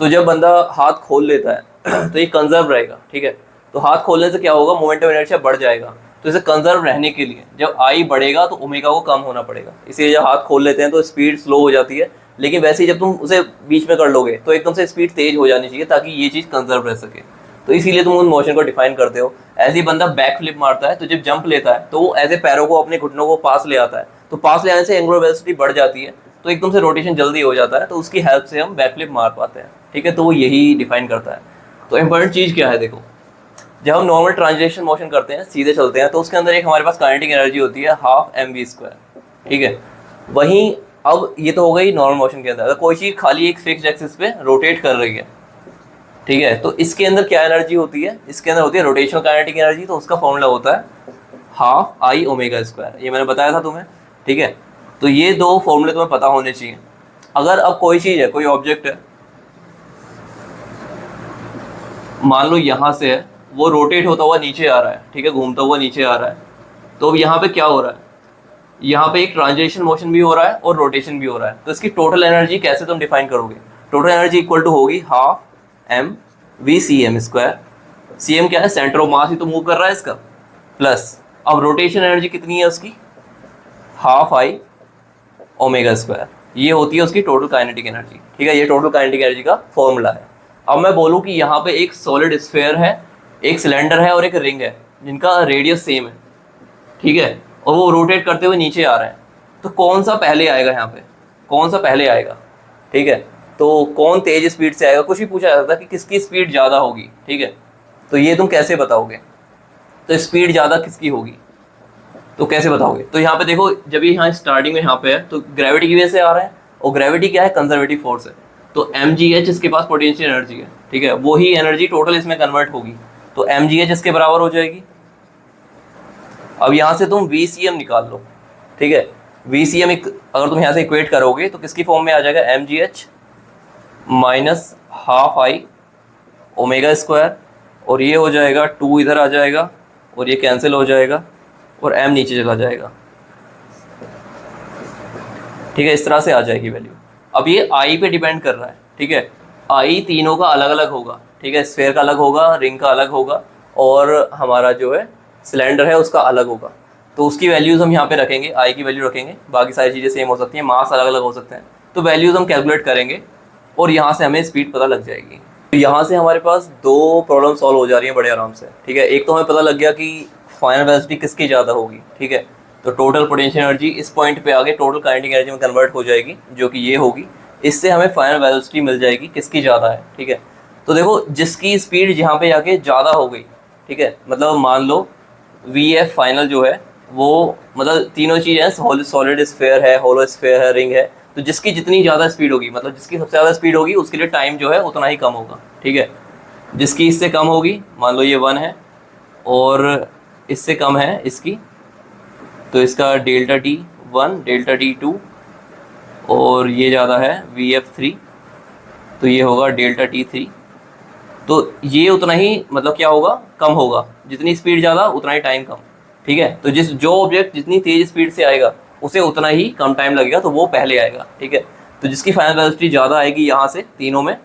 तो जब बंदा हाथ खोल लेता है तो ये कंजर्व रहेगा। ठीक है, तो हाथ खोलने से क्या होगा, मोमेंट ऑफ इनर्शिया बढ़ जाएगा। तो इसे कंजर्व रहने के लिए जब I बढ़ेगा तो ओमेगा को कम होना पड़ेगा, इसलिए जब हाथ खोल लेते हैं तो स्पीड स्लो हो जाती है। लेकिन वैसे ही जब तुम उसे बीच में कर लोगे तो एकदम से स्पीड तेज हो जानी चाहिए ताकि ये चीज़ कंजर्व रह सके। तो तो इसीलिए तुम उन मोशन को डिफाइन करते हो। ऐसे ही बंदा बैक फ्लिप मारता है तो जब जंप लेता है तो वो ऐसे पैरों को अपने घुटनों को पास ले आता है, तो पास ले आने से एंगुलर वेलोसिटी बढ़ जाती है, तो एकदम से रोटेशन जल्दी हो जाता है, तो उसकी हेल्प से हम बैक फ्लिप मार पाते हैं। ठीक है, तो वो यही डिफाइन करता है। तो इंपॉर्टेंट चीज़ क्या है, देखो जब हम नॉर्मल ट्रांजिशन मोशन करते हैं, सीधे चलते हैं, तो उसके अंदर एक हमारे पास काइनेटिक एनर्जी होती है 12mv²। ठीक है, वहीं अब ये तो हो गई नॉर्मल मोशन के अंदर। अगर कोई चीज़ खाली एक फिक्स्ड एक्सिस पे रोटेट कर रही है, ठीक है, तो इसके अंदर क्या एनर्जी होती है, इसके अंदर होती है रोटेशनल काइनेटिक एनर्जी। तो उसका फॉर्मूला होता है 12I⍵²। ये मैंने बताया था तुम्हें। ठीक है, तो ये दो फॉर्मूले तुम्हें पता होने चाहिए। अगर अब कोई चीज़ है, कोई ऑब्जेक्ट है, मान लो यहाँ से है, वो रोटेट होता हुआ नीचे आ रहा है, ठीक है, घूमता हुआ नीचे आ रहा है, तो अब यहाँ पे क्या हो रहा है, यहाँ पे एक ट्रांजिशन मोशन भी हो रहा है और रोटेशन भी हो रहा है। तो इसकी टोटल एनर्जी कैसे तुम डिफाइन करोगे? टोटल एनर्जी इक्वल टू होगी 12mv²। cm क्या है, सेंटर ऑफ मास ही तो मूव कर रहा है इसका, प्लस अब रोटेशन एनर्जी कितनी है उसकी, 12I⍵²। ये होती है उसकी टोटल काइनेटिक एनर्जी। ठीक है, ये टोटल काइनेटिक एनर्जी का फॉर्मूला है। अब मैं बोलूँ कि यहाँ पे एक सॉलिड स्फीयर है, एक सिलेंडर है और एक रिंग है, जिनका रेडियस सेम है, ठीक है, और वो रोटेट करते हुए नीचे आ रहे हैं, तो कौन सा पहले आएगा, यहाँ पे कौन सा पहले आएगा? ठीक है, तो कौन तेज स्पीड से आएगा, कुछ भी पूछा जाता है कि किसकी स्पीड ज़्यादा होगी। ठीक है, तो ये तुम कैसे बताओगे? तो स्पीड ज़्यादा किसकी होगी, तो कैसे बताओगे? तो यहाँ पे देखो, जब ये यहाँ स्टार्टिंग में यहाँ पे है तो ग्रेविटी की वजह से आ रहा है, और ग्रेविटी क्या है, कंजर्वेटिव फोर्स है। तो mgh इसके पास पोटेंशियल एनर्जी है, ठीक है, वही एनर्जी टोटल इसमें कन्वर्ट होगी, तो mgh इसके बराबर हो जाएगी। अब यहाँ से तुम vcm निकाल लो। ठीक है, vcm अगर तुम यहाँ से इक्वेट करोगे तो किसकी फॉर्म में आ जाएगा, mgh माइनस 12I⍵², और ये हो जाएगा 2 इधर आ जाएगा और ये कैंसिल हो जाएगा और m नीचे चला जाएगा। ठीक है, इस तरह से आ जाएगी वैल्यू। अब ये I पे डिपेंड कर रहा है। ठीक है, I तीनों का अलग अलग होगा। ठीक है, स्फीयर का अलग होगा, रिंग का अलग होगा, और हमारा जो है सिलेंडर है उसका अलग होगा। तो उसकी वैल्यूज़ हम यहाँ पे रखेंगे, I की वैल्यू रखेंगे, बाकी सारी चीज़ें सेम हो सकती हैं, मास अलग अलग हो सकते हैं, तो वैल्यूज़ हम कैलकुलेट करेंगे और यहाँ से हमें स्पीड पता लग जाएगी। तो यहाँ से हमारे पास दो प्रॉब्लम सॉल्व हो जा रही हैं बड़े आराम से। ठीक है, एक तो हमें पता लग गया कि फाइनल वेलोसिटी किसकी ज़्यादा होगी। ठीक है, तो टोटल पोटेंशियल एनर्जी इस पॉइंट पे आगे टोटल काइनेटिक एनर्जी में कन्वर्ट हो जाएगी, जो कि ये होगी। इससे हमें फाइनल वेलोसिटी मिल जाएगी किसकी ज़्यादा है। ठीक है, तो देखो जिसकी स्पीड यहाँ पे जाके ज़्यादा हो गई, ठीक है, मतलब मान लो VF फाइनल जो है वो, मतलब तीनों चीज़ हैं, सॉलिड स्फीयर है, होलो स्फीयर है, रिंग है, तो जिसकी जितनी ज़्यादा स्पीड होगी, मतलब जिसकी सबसे ज़्यादा स्पीड होगी उसके लिए टाइम जो है उतना ही कम होगा। ठीक है, जिसकी इससे कम होगी, मान लो ये 1 है और इससे कम है इसकी, तो इसका डेल्टा T1 डेल्टा T2, और ये ज़्यादा है VF3, तो ये होगा डेल्टा T3। तो ये उतना ही, मतलब क्या होगा, कम होगा, जितनी स्पीड ज़्यादा उतना ही टाइम कम। ठीक है, तो जो ऑब्जेक्ट जितनी तेज़ स्पीड से आएगा उसे उतना ही कम टाइम लगेगा, तो वो पहले आएगा। ठीक है, तो जिसकी फाइनल वेलोसिटी ज़्यादा आएगी यहाँ से तीनों में,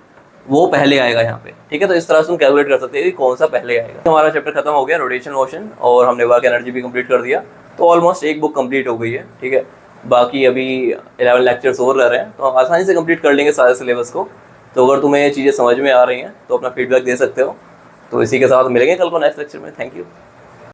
वो पहले आएगा यहाँ पे। ठीक है, तो इस तरह से तुम कैलकुलेट कर सकते हैं कि कौन सा पहले आएगा। तो हमारा चैप्टर खत्म हो गया, रोटेशन मोशन, और हमने वर्क एनर्जी भी कंप्लीट कर दिया, तो ऑलमोस्ट एक बुक कंप्लीट हो गई है। ठीक है, बाकी अभी 11 लेक्चर्स और रह रहे हैं, तो हम आसानी से कंप्लीट कर लेंगे सारे सिलेबस को। तो अगर तुम्हें ये चीज़ें समझ में आ रही हैं तो अपना फीडबैक दे सकते हो। तो इसी के साथ मिलेंगे कल को नेक्स्ट लेक्चर में। Thank you.